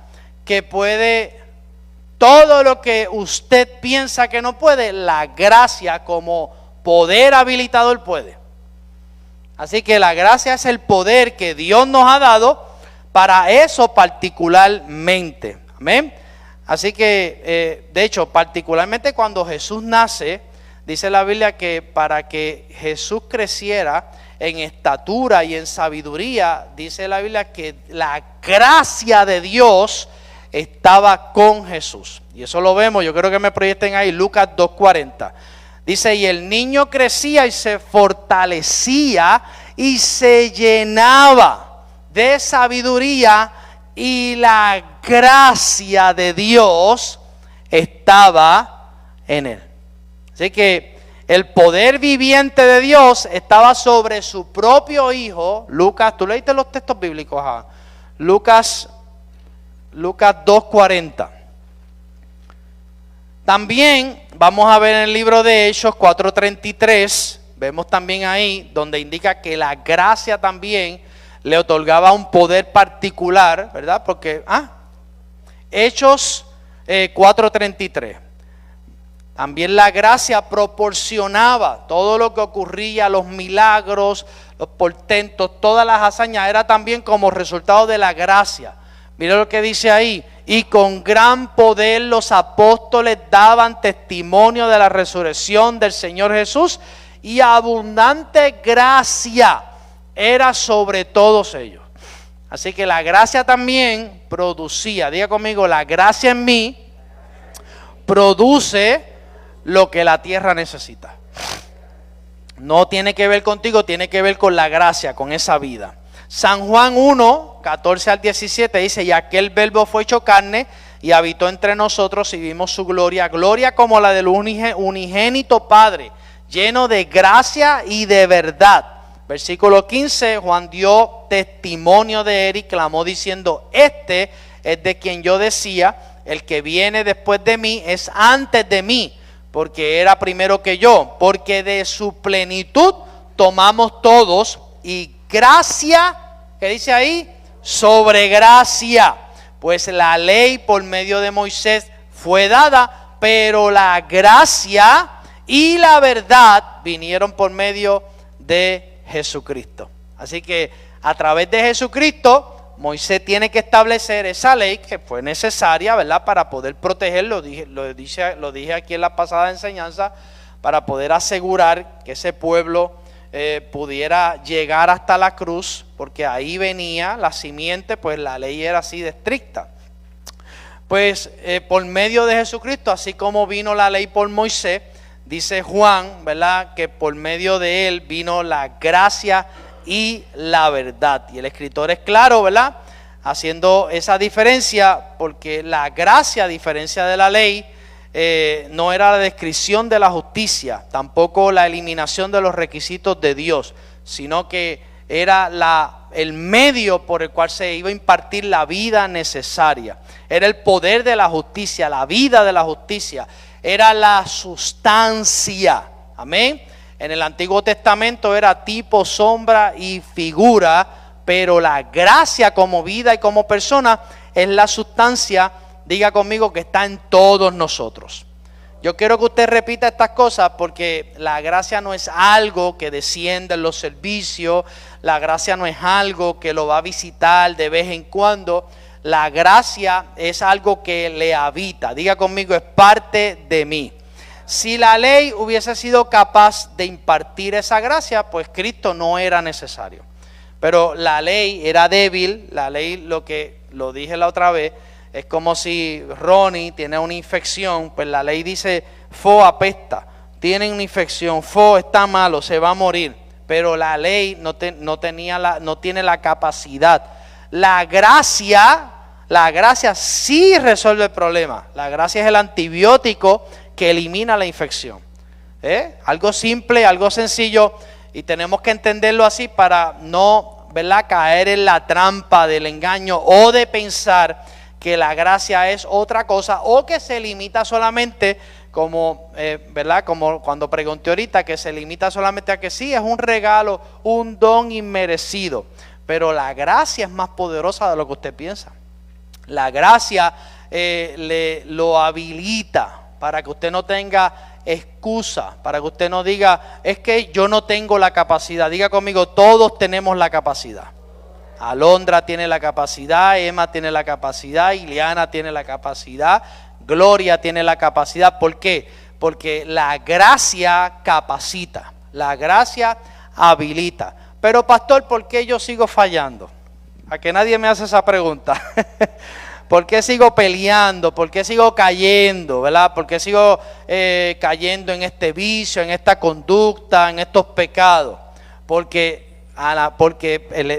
que puede todo lo que usted piensa que no puede, la gracia como poder habilitador puede. Así que la gracia es el poder que Dios nos ha dado para eso particularmente. Amén. Así que, de hecho, particularmente cuando Jesús nace, dice la Biblia que para que Jesús creciera en estatura y en sabiduría, dice la Biblia que la gracia de Dios estaba con Jesús. Y eso lo vemos, yo creo que me proyecten ahí, Lucas 2:40. Dice, y el niño crecía y se fortalecía y se llenaba de sabiduría, y la gracia de Dios estaba en él. Así que el poder viviente de Dios estaba sobre su propio Hijo. Lucas, tú leíste los textos bíblicos, Lucas 2:40. También vamos a ver en el libro de Hechos 4:33, vemos también ahí donde indica que la gracia también le otorgaba un poder particular, ¿verdad? Porque, Hechos 4:33. También la gracia proporcionaba todo lo que ocurría, los milagros, los portentos, todas las hazañas, era también como resultado de la gracia. Mira lo que dice ahí, y con gran poder los apóstoles daban testimonio de la resurrección del Señor Jesús, y abundante gracia era sobre todos ellos. Así que la gracia también producía, diga conmigo, la gracia en mí produce lo que la tierra necesita. No tiene que ver contigo, tiene que ver con la gracia, con esa vida. San Juan 1:14-17 dice, y aquel verbo fue hecho carne y habitó entre nosotros y vimos su gloria, gloria como la del unigénito Padre, lleno de gracia y de verdad. Versículo 15, Juan dio testimonio de él y clamó diciendo, este es de quien yo decía, el que viene después de mí es antes de mí, porque era primero que yo, porque de su plenitud tomamos todos, y gracia, ¿qué dice ahí? Sobre gracia. Pues la ley por medio de Moisés fue dada, pero la gracia y la verdad vinieron por medio de Jesucristo. Así que a través de Jesucristo, Moisés tiene que establecer esa ley que fue necesaria, ¿verdad? Para poder proteger, lo dije aquí en la pasada enseñanza, para poder asegurar que ese pueblo pudiera llegar hasta la cruz, porque ahí venía la simiente, pues la ley era así de estricta. Pues por medio de Jesucristo, así como vino la ley por Moisés, dice Juan, ¿verdad? Que por medio de él vino la gracia y la verdad. Y el escritor es claro, ¿verdad? Haciendo esa diferencia, porque la gracia, a diferencia de la ley, no era la descripción de la justicia, tampoco la eliminación de los requisitos de Dios, sino que era el medio por el cual se iba a impartir la vida necesaria. Era el poder de la justicia, la vida de la justicia, era la sustancia. Amén. En el Antiguo Testamento era tipo, sombra y figura, pero la gracia como vida y como persona es la sustancia, diga conmigo, que está en todos nosotros. Yo quiero que usted repita estas cosas, porque la gracia no es algo que desciende en los servicios, la gracia no es algo que lo va a visitar de vez en cuando. La gracia es algo que le habita. Diga conmigo, es parte de mí. Si la ley hubiese sido capaz de impartir esa gracia, pues Cristo no era necesario. Pero la ley era débil. La ley, lo dije la otra vez, es como si Ronnie tiene una infección, pues la ley dice, Fo apesta, tiene una infección, Fo está malo, se va a morir. Pero la ley no tiene la capacidad. La gracia sí resuelve el problema. La gracia es el antibiótico que elimina la infección. Algo simple, algo sencillo, y tenemos que entenderlo así para no, ¿verdad?, caer en la trampa del engaño o de pensar que la gracia es otra cosa o que se limita solamente como, ¿verdad?, como cuando pregunté ahorita, que se limita solamente a que sí, es un regalo, un don inmerecido. Pero la gracia es más poderosa de lo que usted piensa. La gracia lo habilita para que usted no tenga excusa, para que usted no diga, es que yo no tengo la capacidad. Diga conmigo, todos tenemos la capacidad. Alondra tiene la capacidad, Emma tiene la capacidad, Ileana tiene la capacidad, Gloria tiene la capacidad. ¿Por qué? Porque la gracia capacita, la gracia habilita. Pero pastor, ¿por qué yo sigo fallando? A que nadie me hace esa pregunta. ¿Por qué sigo peleando? ¿Por qué sigo cayendo? ¿Verdad? ¿Por qué sigo cayendo en este vicio, en esta conducta, en estos pecados? Porque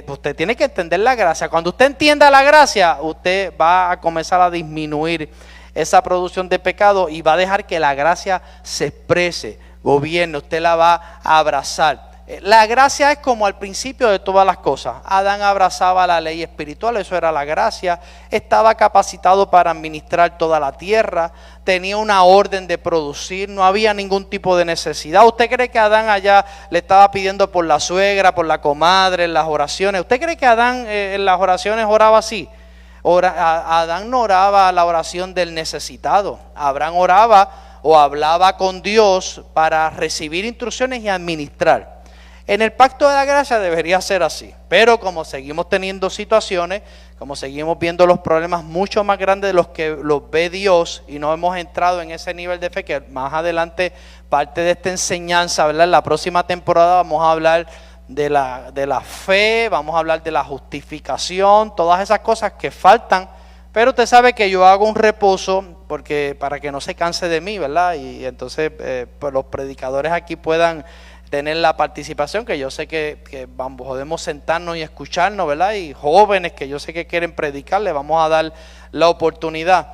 usted tiene que entender la gracia. Cuando usted entienda la gracia, usted va a comenzar a disminuir esa producción de pecado y va a dejar que la gracia se exprese, gobierne, usted la va a abrazar. La gracia es como al principio de todas las cosas. Adán abrazaba la ley espiritual, eso era la gracia. Estaba capacitado para administrar toda la tierra, tenía una orden de producir, no había ningún tipo de necesidad. ¿Usted cree que Adán allá le estaba pidiendo por la suegra, por la comadre, en las oraciones? ¿Usted cree que Adán en las oraciones oraba así? Adán no oraba la oración del necesitado. Abraham oraba o hablaba con Dios para recibir instrucciones y administrar. En el pacto de la gracia debería ser así, pero como seguimos teniendo situaciones, como seguimos viendo los problemas mucho más grandes de los que los ve Dios y no hemos entrado en ese nivel de fe, que más adelante parte de esta enseñanza, ¿verdad? En la próxima temporada vamos a hablar de la fe, vamos a hablar de la justificación, todas esas cosas que faltan, pero usted sabe que yo hago un reposo para que no se canse de mí, ¿verdad? Y entonces pues los predicadores aquí puedan tener la participación, que yo sé que podemos sentarnos y escucharnos, ¿verdad? Y jóvenes que yo sé que quieren predicar, le vamos a dar la oportunidad.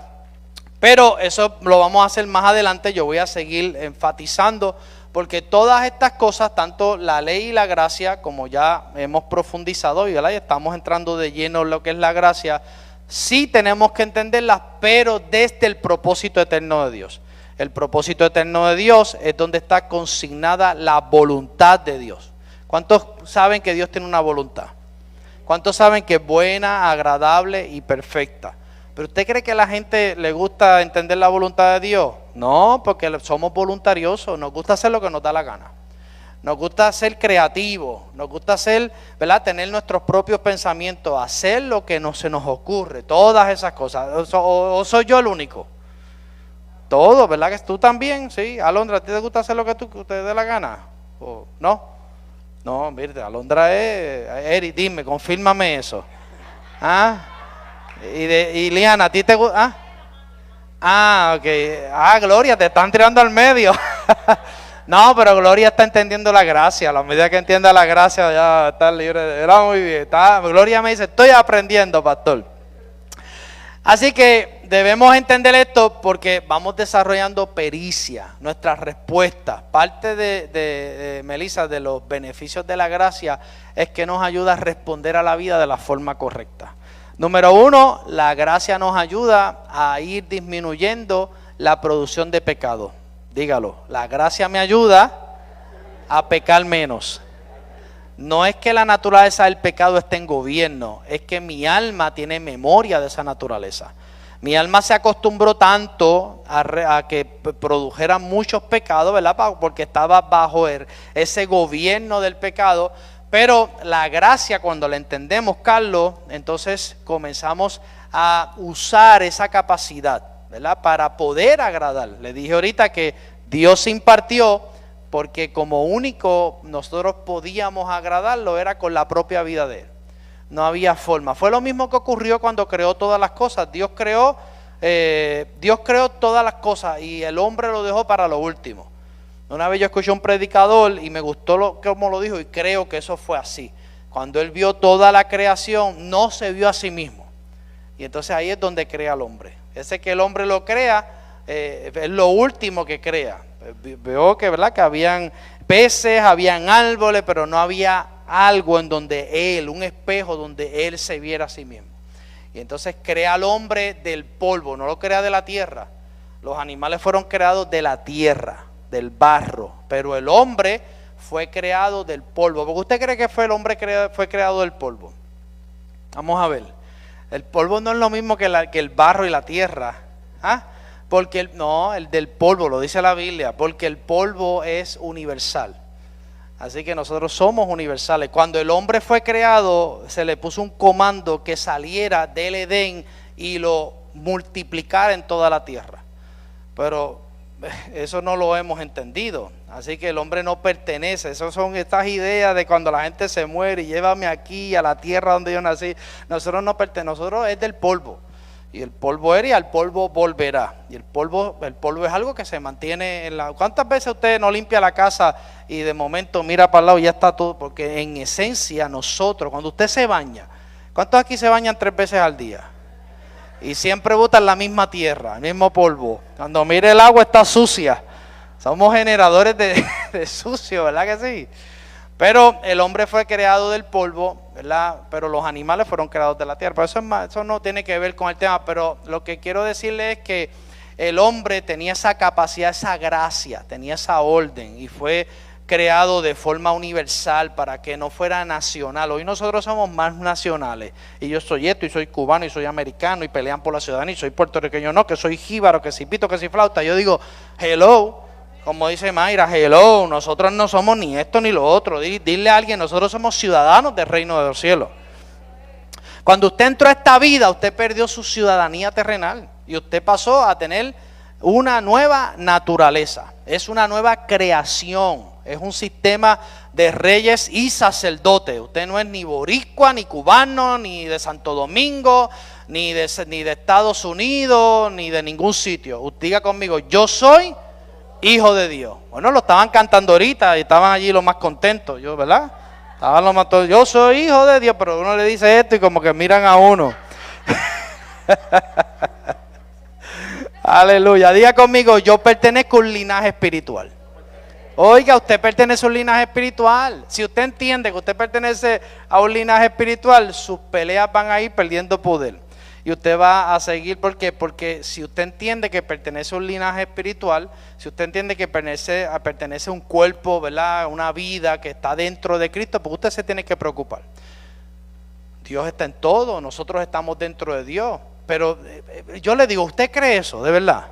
Pero eso lo vamos a hacer más adelante. Yo voy a seguir enfatizando, porque todas estas cosas, tanto la ley y la gracia, como ya hemos profundizado, ¿verdad?, y estamos entrando de lleno en lo que es la gracia, sí tenemos que entenderlas, pero desde el propósito eterno de Dios. El propósito eterno de Dios es donde está consignada la voluntad de Dios. ¿Cuántos saben que Dios tiene una voluntad? ¿Cuántos saben que es buena, agradable y perfecta? ¿Pero usted cree que a la gente le gusta entender la voluntad de Dios? No, porque somos voluntariosos, nos gusta hacer lo que nos da la gana. Nos gusta ser creativos, nos gusta hacer, ¿verdad?, tener nuestros propios pensamientos, hacer lo que se nos ocurre, todas esas cosas. ¿O soy yo el único? Todo, ¿verdad? Que tú también, sí. Alondra, ¿a ti te gusta hacer lo que te dé la gana? ¿O no? No, mire, Alondra es... Eri, dime, confírmame eso. ¿Ah? Y Liana, ¿a ti te gusta? Ok. Gloria, te están tirando al medio. No, pero Gloria está entendiendo la gracia. A la medida que entienda la gracia, ya está libre. Era muy bien. Gloria me dice, estoy aprendiendo, pastor. Así que debemos entender esto porque vamos desarrollando pericia, nuestras respuestas. Parte de Melissa, de los beneficios de la gracia, es que nos ayuda a responder a la vida de la forma correcta. Número 1, la gracia nos ayuda a ir disminuyendo la producción de pecado. Dígalo, la gracia me ayuda a pecar menos. No es que la naturaleza del pecado esté en gobierno, es que mi alma tiene memoria de esa naturaleza. Mi alma se acostumbró tanto a que produjera muchos pecados, ¿verdad? Porque estaba bajo ese gobierno del pecado, Pero la gracia, cuando la entendemos, Carlos, entonces comenzamos a usar esa capacidad, ¿verdad? Para poder agradar. Le dije ahorita que Dios impartió, porque como único nosotros podíamos agradarlo era con la propia vida de Él. No había forma. Fue lo mismo que ocurrió cuando creó todas las cosas. Dios creó todas las cosas y el hombre lo dejó para lo último. Una vez yo escuché a un predicador y me gustó cómo lo dijo, y creo que eso fue así. Cuando él vio toda la creación, no se vio a sí mismo. Y entonces ahí es donde crea el hombre. Ese que el hombre lo crea, es lo último que crea. Veo que, ¿verdad?, que habían peces, habían árboles, pero no había algo en donde él, un espejo donde él se viera a sí mismo. Y entonces crea al hombre del polvo, no lo crea de la tierra. Los animales fueron creados de la tierra, del barro, pero el hombre fue creado del polvo. ¿Por qué usted cree que fue el hombre fue creado del polvo? Vamos a ver. El polvo no es lo mismo que el barro y la tierra. ¿Ah? Porque el del polvo, lo dice la Biblia, porque el polvo es universal. Así que nosotros somos universales. Cuando el hombre fue creado, se le puso un comando que saliera del Edén y lo multiplicara en toda la tierra. Pero eso no lo hemos entendido. Así que el hombre no pertenece. Esas son estas ideas de cuando la gente se muere y llévame aquí a la tierra donde yo nací. Nosotros no pertenecemos, nosotros es del polvo. Y el polvo era y al polvo volverá. Y el polvo es algo que se mantiene en la... ¿Cuántas veces usted no limpia la casa y de momento mira para el lado y ya está todo? Porque en esencia nosotros, cuando usted se baña, ¿cuántos aquí se bañan 3 veces al día? Y siempre botan la misma tierra, el mismo polvo. Cuando mire el agua está sucia. Somos generadores de sucio, ¿verdad que sí? Pero el hombre fue creado del polvo, ¿verdad? Pero los animales fueron creados de la tierra. Pero eso no tiene que ver con el tema. Pero lo que quiero decirle es que el hombre tenía esa capacidad, esa gracia, tenía esa orden y fue creado de forma universal para que no fuera nacional. Hoy nosotros somos más nacionales. Y yo soy esto, y soy cubano, y soy americano, y pelean por la ciudadanía, y soy puertorriqueño, no, que soy jíbaro, que si pito, que si flauta. Yo digo, hello, como dice Mayra, hello, nosotros no somos ni esto ni lo otro. Dile a alguien, nosotros somos ciudadanos del reino de los cielos. Cuando usted entró a esta vida, usted perdió su ciudadanía terrenal y usted pasó a tener una nueva naturaleza. Es una nueva creación. Es un sistema de reyes y sacerdotes. Usted no es ni boricua, ni cubano, ni de Santo Domingo, ni de Estados Unidos, ni de ningún sitio. Usted diga conmigo, yo soy hijo de Dios. Bueno, lo estaban cantando ahorita y estaban allí los más contentos, ¿verdad? Estaban los más contentos. Yo soy hijo de Dios, pero uno le dice esto y como que miran a uno. Aleluya. Diga conmigo, yo pertenezco a un linaje espiritual. Oiga, usted pertenece a un linaje espiritual. Si usted entiende que usted pertenece a un linaje espiritual, sus peleas van a ir perdiendo poder. Y usted va a seguir, ¿por qué? Porque si usted entiende que pertenece a un linaje espiritual, si usted entiende que pertenece a un cuerpo, ¿verdad?, una vida que está dentro de Cristo, pues usted se tiene que preocupar. Dios está en todo, nosotros estamos dentro de Dios. Pero yo le digo, ¿usted cree eso, de verdad?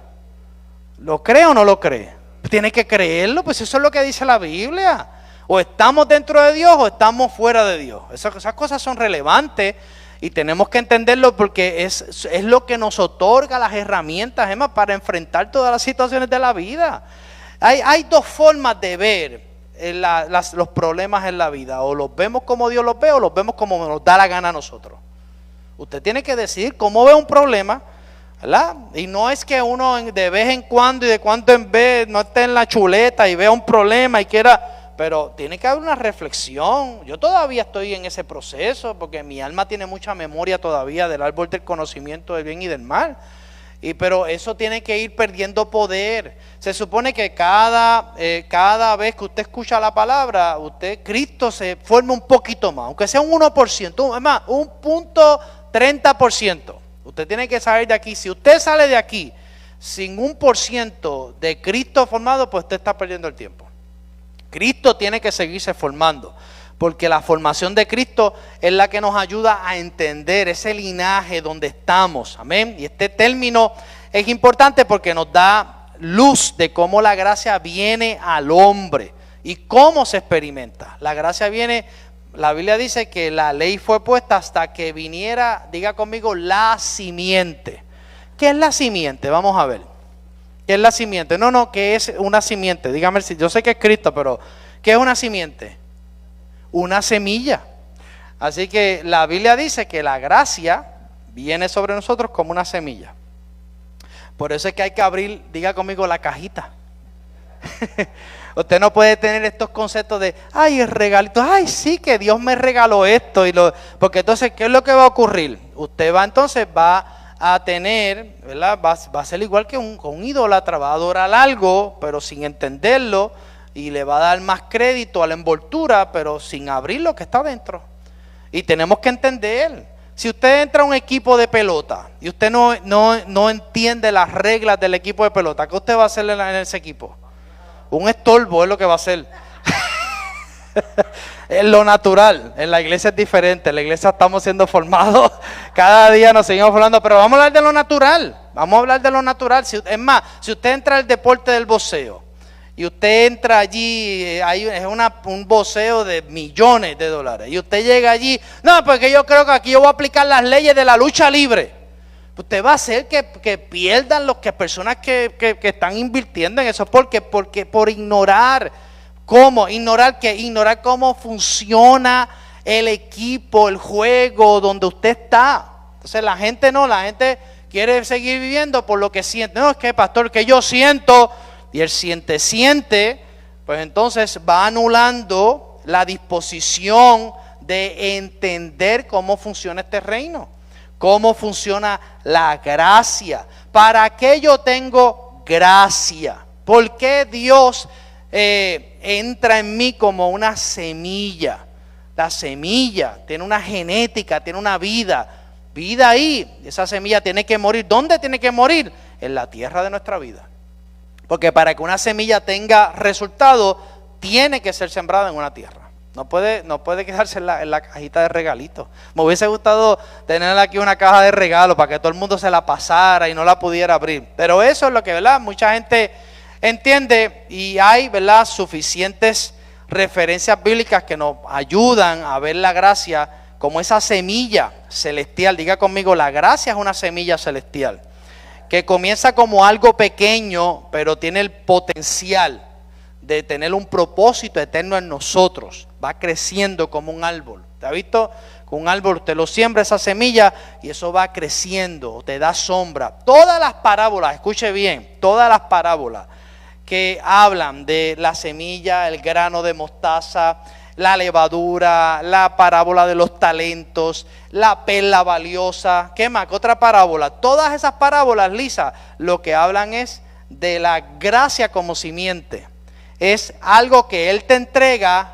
¿Lo cree o no lo cree? Tiene que creerlo, pues eso es lo que dice la Biblia. O estamos dentro de Dios o estamos fuera de Dios. Esas cosas son relevantes y tenemos que entenderlo porque es lo que nos otorga las herramientas, Emma, para enfrentar todas las situaciones de la vida. Hay 2 formas de ver los problemas en la vida. O los vemos como Dios los ve o los vemos como nos da la gana a nosotros. Usted tiene que decidir cómo ve un problema, ¿verdad? Y no es que uno de vez en cuando y de cuando en vez no esté en la chuleta y vea un problema y quiera, pero tiene que haber una reflexión. Yo todavía estoy en ese proceso porque mi alma tiene mucha memoria todavía del árbol del conocimiento del bien y del mal. Pero eso tiene que ir perdiendo poder. Se supone que cada vez que usted escucha la palabra, Cristo se forma un poquito más, aunque sea un 1%, es más, un punto 30%. Usted tiene que salir de aquí. Si usted sale de aquí sin 1% de Cristo formado, pues usted está perdiendo el tiempo. Cristo tiene que seguirse formando, porque la formación de Cristo es la que nos ayuda a entender ese linaje donde estamos. Amén. Y este término es importante porque nos da luz de cómo la gracia viene al hombre y cómo se experimenta. La gracia viene la Biblia dice que la ley fue puesta hasta que viniera, diga conmigo, la simiente. ¿Qué es la simiente? Vamos a ver. ¿Qué es la simiente? No, ¿qué es una simiente? Dígame si yo sé que es Cristo, pero ¿qué es una simiente? Una semilla. Así que la Biblia dice que la gracia viene sobre nosotros como una semilla. Por eso es que hay que abrir, diga conmigo, la cajita. Usted no puede tener estos conceptos de, ay, el regalito, ay, sí, que Dios me regaló esto. Porque entonces, ¿qué es lo que va a ocurrir? Usted va a tener, ¿verdad? Va a ser igual que un idólatra, va a adorar algo, pero sin entenderlo, y le va a dar más crédito a la envoltura, pero sin abrir lo que está dentro. Y tenemos que entender, si usted entra a un equipo de pelota y usted no entiende las reglas del equipo de pelota, ¿qué usted va a hacer en ese equipo? Un estorbo es lo que va a hacer. Es lo natural. En la iglesia es diferente. En la iglesia estamos siendo formados. Cada día nos seguimos formando. Pero vamos a hablar de lo natural. Vamos a hablar de lo natural. Es más, si usted entra al deporte del boxeo y usted entra allí, es un boxeo de millones de dólares. Y usted llega allí, no, porque yo creo que aquí yo voy a aplicar las leyes de la lucha libre. Usted va a hacer que pierdan personas que están invirtiendo en eso. Porque por ignorar cómo, ignorar cómo funciona el equipo, el juego donde usted está. Entonces la gente quiere seguir viviendo por lo que siente. No, es que pastor, que yo siento, y el siente, pues entonces va anulando la disposición de entender cómo funciona este reino. Cómo funciona la gracia. ¿Para qué yo tengo gracia? ¿Por qué Dios entra en mí como una semilla? La semilla tiene una genética, tiene una vida. Vida ahí. Esa semilla tiene que morir. ¿Dónde tiene que morir? En la tierra de nuestra vida. Porque para que una semilla tenga resultado, tiene que ser sembrada en una tierra. No puede quedarse en la cajita de regalitos. Me hubiese gustado tener aquí una caja de regalo para que todo el mundo se la pasara y no la pudiera abrir. Pero eso es lo que, ¿verdad?, mucha gente entiende, y hay, ¿verdad?, suficientes referencias bíblicas que nos ayudan a ver la gracia como esa semilla celestial. Diga conmigo, la gracia es una semilla celestial que comienza como algo pequeño, pero tiene el potencial de tener un propósito eterno en nosotros. Va creciendo como un árbol. ¿Te ha visto? Con un árbol usted lo siembra, esa semilla, y eso va creciendo, te da sombra. Todas las parábolas, escuche bien, todas las parábolas que hablan de la semilla, el grano de mostaza, la levadura, la parábola de los talentos, la perla valiosa, ¿qué más? ¿Qué otra parábola? Todas esas parábolas, Lisa, lo que hablan es de la gracia como simiente. Es algo que Él te entrega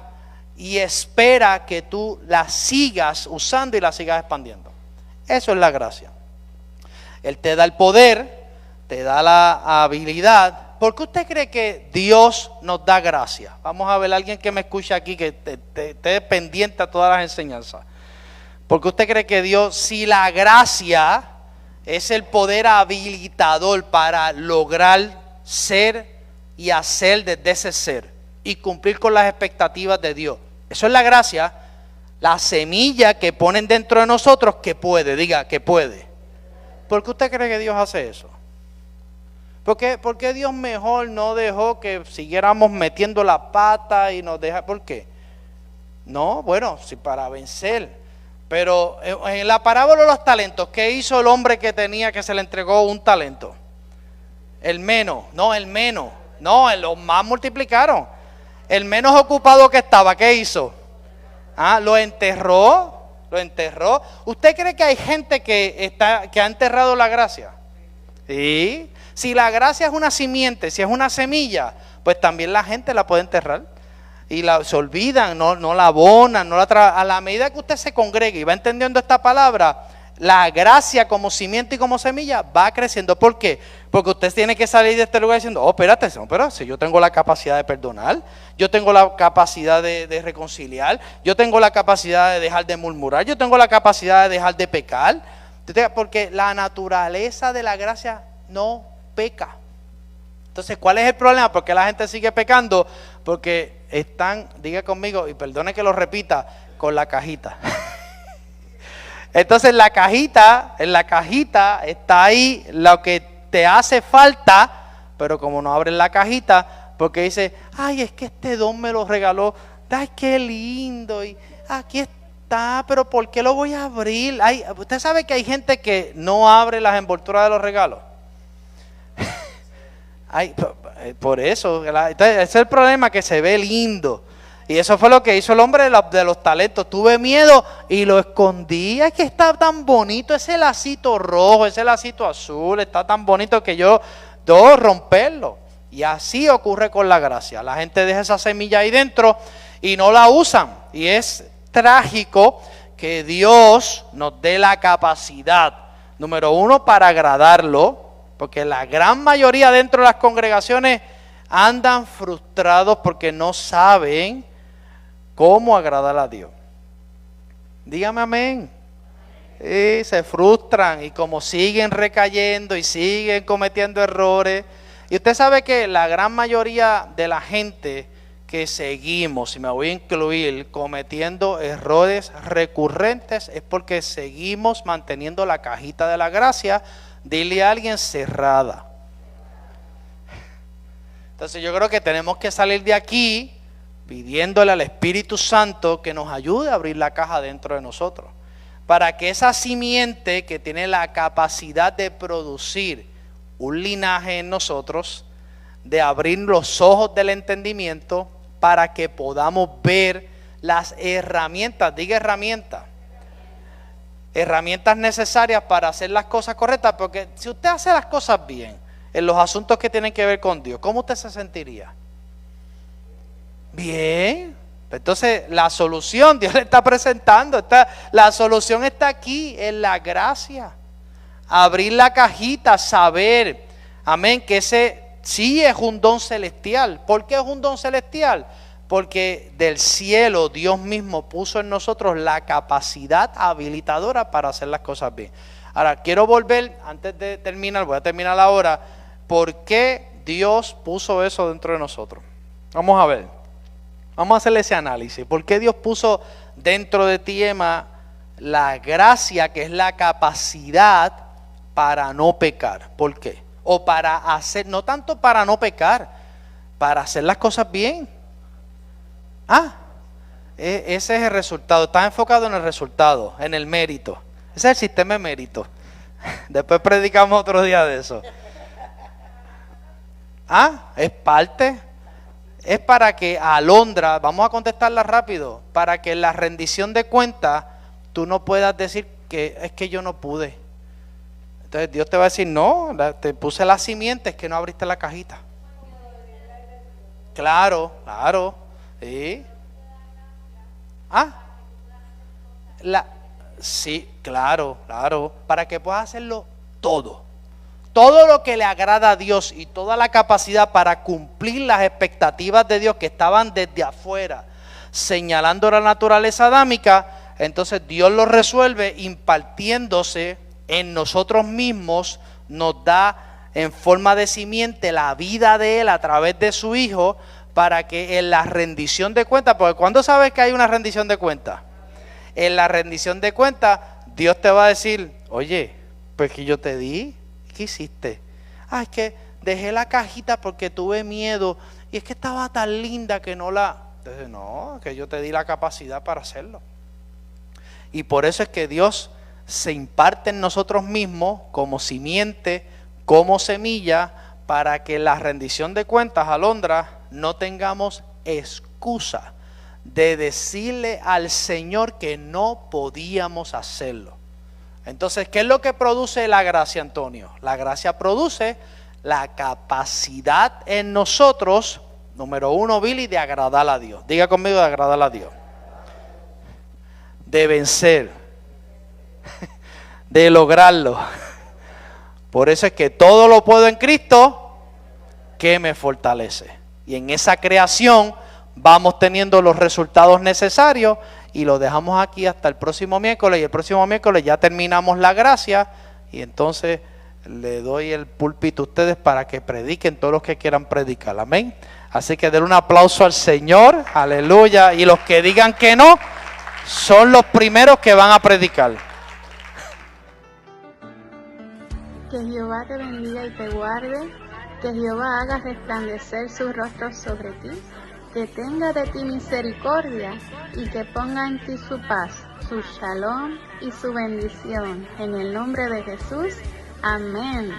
y espera que tú la sigas usando y la sigas expandiendo. Eso es la gracia. Él te da el poder, te da la habilidad. ¿Por qué usted cree que Dios nos da gracia? Vamos a ver a alguien que me escuche aquí, que esté pendiente a todas las enseñanzas. ¿Por qué usted cree que Dios, si la gracia es el poder habilitador para lograr ser y hacer desde ese ser y cumplir con las expectativas de Dios? Eso es la gracia, la semilla que ponen dentro de nosotros que puede, diga que puede. ¿Por qué usted cree que Dios hace eso? ¿Por qué Dios mejor no dejó que siguiéramos metiendo la pata y nos deja? ¿Por qué? No, bueno, sí, para vencer. Pero en la parábola de los talentos, ¿qué hizo el hombre que se le entregó un talento? El menos. No, los más multiplicaron. El menos ocupado que estaba, ¿qué hizo? Lo enterró. ¿Usted cree que hay gente que ha enterrado la gracia? Sí. Si la gracia es una simiente, si es una semilla, pues también la gente la puede enterrar. Y se olvidan, no la abonan, a la medida que usted se congregue y va entendiendo esta palabra, la gracia como simiente y como semilla va creciendo. ¿Por qué? Porque usted tiene que salir de este lugar diciendo, espérate, pero si yo tengo la capacidad de perdonar, yo tengo la capacidad de reconciliar, yo tengo la capacidad de dejar de murmurar, yo tengo la capacidad de dejar de pecar. Porque la naturaleza de la gracia no peca. Entonces, ¿cuál es el problema? ¿Por qué la gente sigue pecando? Porque diga conmigo, y perdone que lo repita, con la cajita. Entonces en la cajita está ahí lo que te hace falta, pero como no abres la cajita, porque dice, ay, es que este don me lo regaló, ay, qué lindo, y aquí está, pero ¿por qué lo voy a abrir? Ay, usted sabe que hay gente que no abre las envolturas de los regalos. Ay, por eso, entonces, ese es el problema, que se ve lindo. Y eso fue lo que hizo el hombre de los talentos. Tuve miedo y lo escondí. Es que está tan bonito ese lacito rojo, ese lacito azul, está tan bonito que yo debo romperlo. Y así ocurre con la gracia. La gente deja esa semilla ahí dentro y no la usan. Y es trágico que Dios nos dé la capacidad, número uno, para agradarlo, porque la gran mayoría dentro de las congregaciones andan frustrados porque no saben cómo agradar a Dios. Dígame amén. Y se frustran y como siguen recayendo y siguen cometiendo errores. Y usted sabe que la gran mayoría de la gente que seguimos, y me voy a incluir, cometiendo errores recurrentes, es porque seguimos manteniendo la cajita de la gracia, dile a alguien, cerrada. Entonces yo creo que tenemos que salir de aquí pidiéndole al Espíritu Santo que nos ayude a abrir la caja dentro de nosotros, para que esa simiente que tiene la capacidad de producir un linaje en nosotros, de abrir los ojos del entendimiento, para que podamos ver las herramientas, diga herramientas necesarias para hacer las cosas correctas, porque si usted hace las cosas bien en los asuntos que tienen que ver con Dios, ¿cómo usted se sentiría? Bien. Entonces la solución Dios le está presentando, la solución está aquí en la gracia. Abrir la cajita, saber, amén, que ese sí es un don celestial. ¿Por qué es un don celestial? Porque del cielo Dios mismo puso en nosotros la capacidad habilitadora para hacer las cosas bien. Ahora quiero volver, antes de terminar, voy a terminar ahora, ¿por qué Dios puso eso dentro de nosotros? Vamos a ver, vamos a hacerle ese análisis. ¿Por qué Dios puso dentro de ti, Emma, la gracia, que es la capacidad para no pecar? ¿Por qué? O para hacer, no tanto para no pecar, para hacer las cosas bien. Ese es el resultado. Está enfocado en el resultado, en el mérito. Ese es el sistema de mérito. Después predicamos otro día de eso. Es parte. Es para que Alondra, vamos a contestarla rápido, para que en la rendición de cuentas tú no puedas decir que es que yo no pude. Entonces Dios te va a decir, no, te puse las simientes, que no abriste la cajita. Claro, sí. Sí, claro, para que puedas hacerlo todo lo que le agrada a Dios y toda la capacidad para cumplir las expectativas de Dios que estaban desde afuera, señalando la naturaleza adámica. Entonces Dios lo resuelve impartiéndose en nosotros mismos, nos da en forma de simiente la vida de Él a través de su Hijo, para que en la rendición de cuentas, porque ¿cuándo sabes que hay una rendición de cuentas? En la rendición de cuentas, Dios te va a decir, oye, pues que yo te di, ¿qué hiciste? Es que dejé la cajita porque tuve miedo, y es que estaba tan linda que no la... Entonces, no, que yo te di la capacidad para hacerlo. Y por eso es que Dios se imparte en nosotros mismos como simiente, como semilla, para que en la rendición de cuentas, Alondra, no tengamos excusa de decirle al Señor que no podíamos hacerlo. Entonces, ¿qué es lo que produce la gracia, Antonio? La gracia produce la capacidad en nosotros, número uno, Billy, de agradar a Dios. Diga conmigo, de agradar a Dios. De vencer. De lograrlo. Por eso es que todo lo puedo en Cristo que me fortalece. Y en esa creación vamos teniendo los resultados necesarios, y lo dejamos aquí hasta el próximo miércoles. Y el próximo miércoles ya terminamos la gracia, y entonces le doy el púlpito a ustedes para que prediquen todos los que quieran predicar. Amén. Así que denle un aplauso al Señor. Aleluya. Y los que digan que no, son los primeros que van a predicar. Que Jehová te bendiga y te guarde, que Jehová haga resplandecer su rostro sobre ti, que tenga de ti misericordia y que ponga en ti su paz, su shalom y su bendición. En el nombre de Jesús, amén.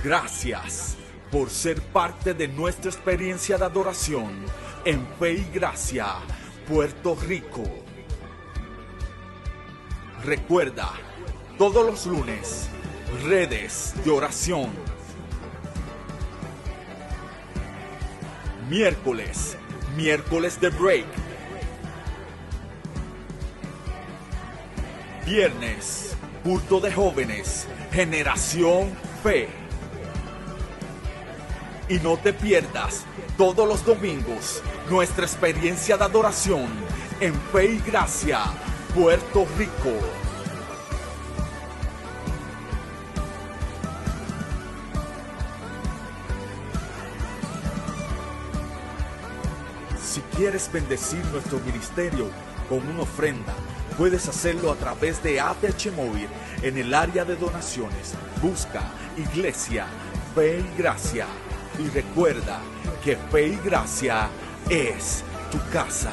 Gracias por ser parte de nuestra experiencia de adoración en Fe y Gracia, Puerto Rico. Recuerda, todos los lunes, redes de oración. Miércoles de break. Viernes, culto de jóvenes, Generación Fe. Y no te pierdas todos los domingos nuestra experiencia de adoración en Fe y Gracia, Puerto Rico. Si quieres bendecir nuestro ministerio con una ofrenda, puedes hacerlo a través de ATH Móvil en el área de donaciones. Busca Iglesia Fe y Gracia y recuerda que Fe y Gracia es tu casa.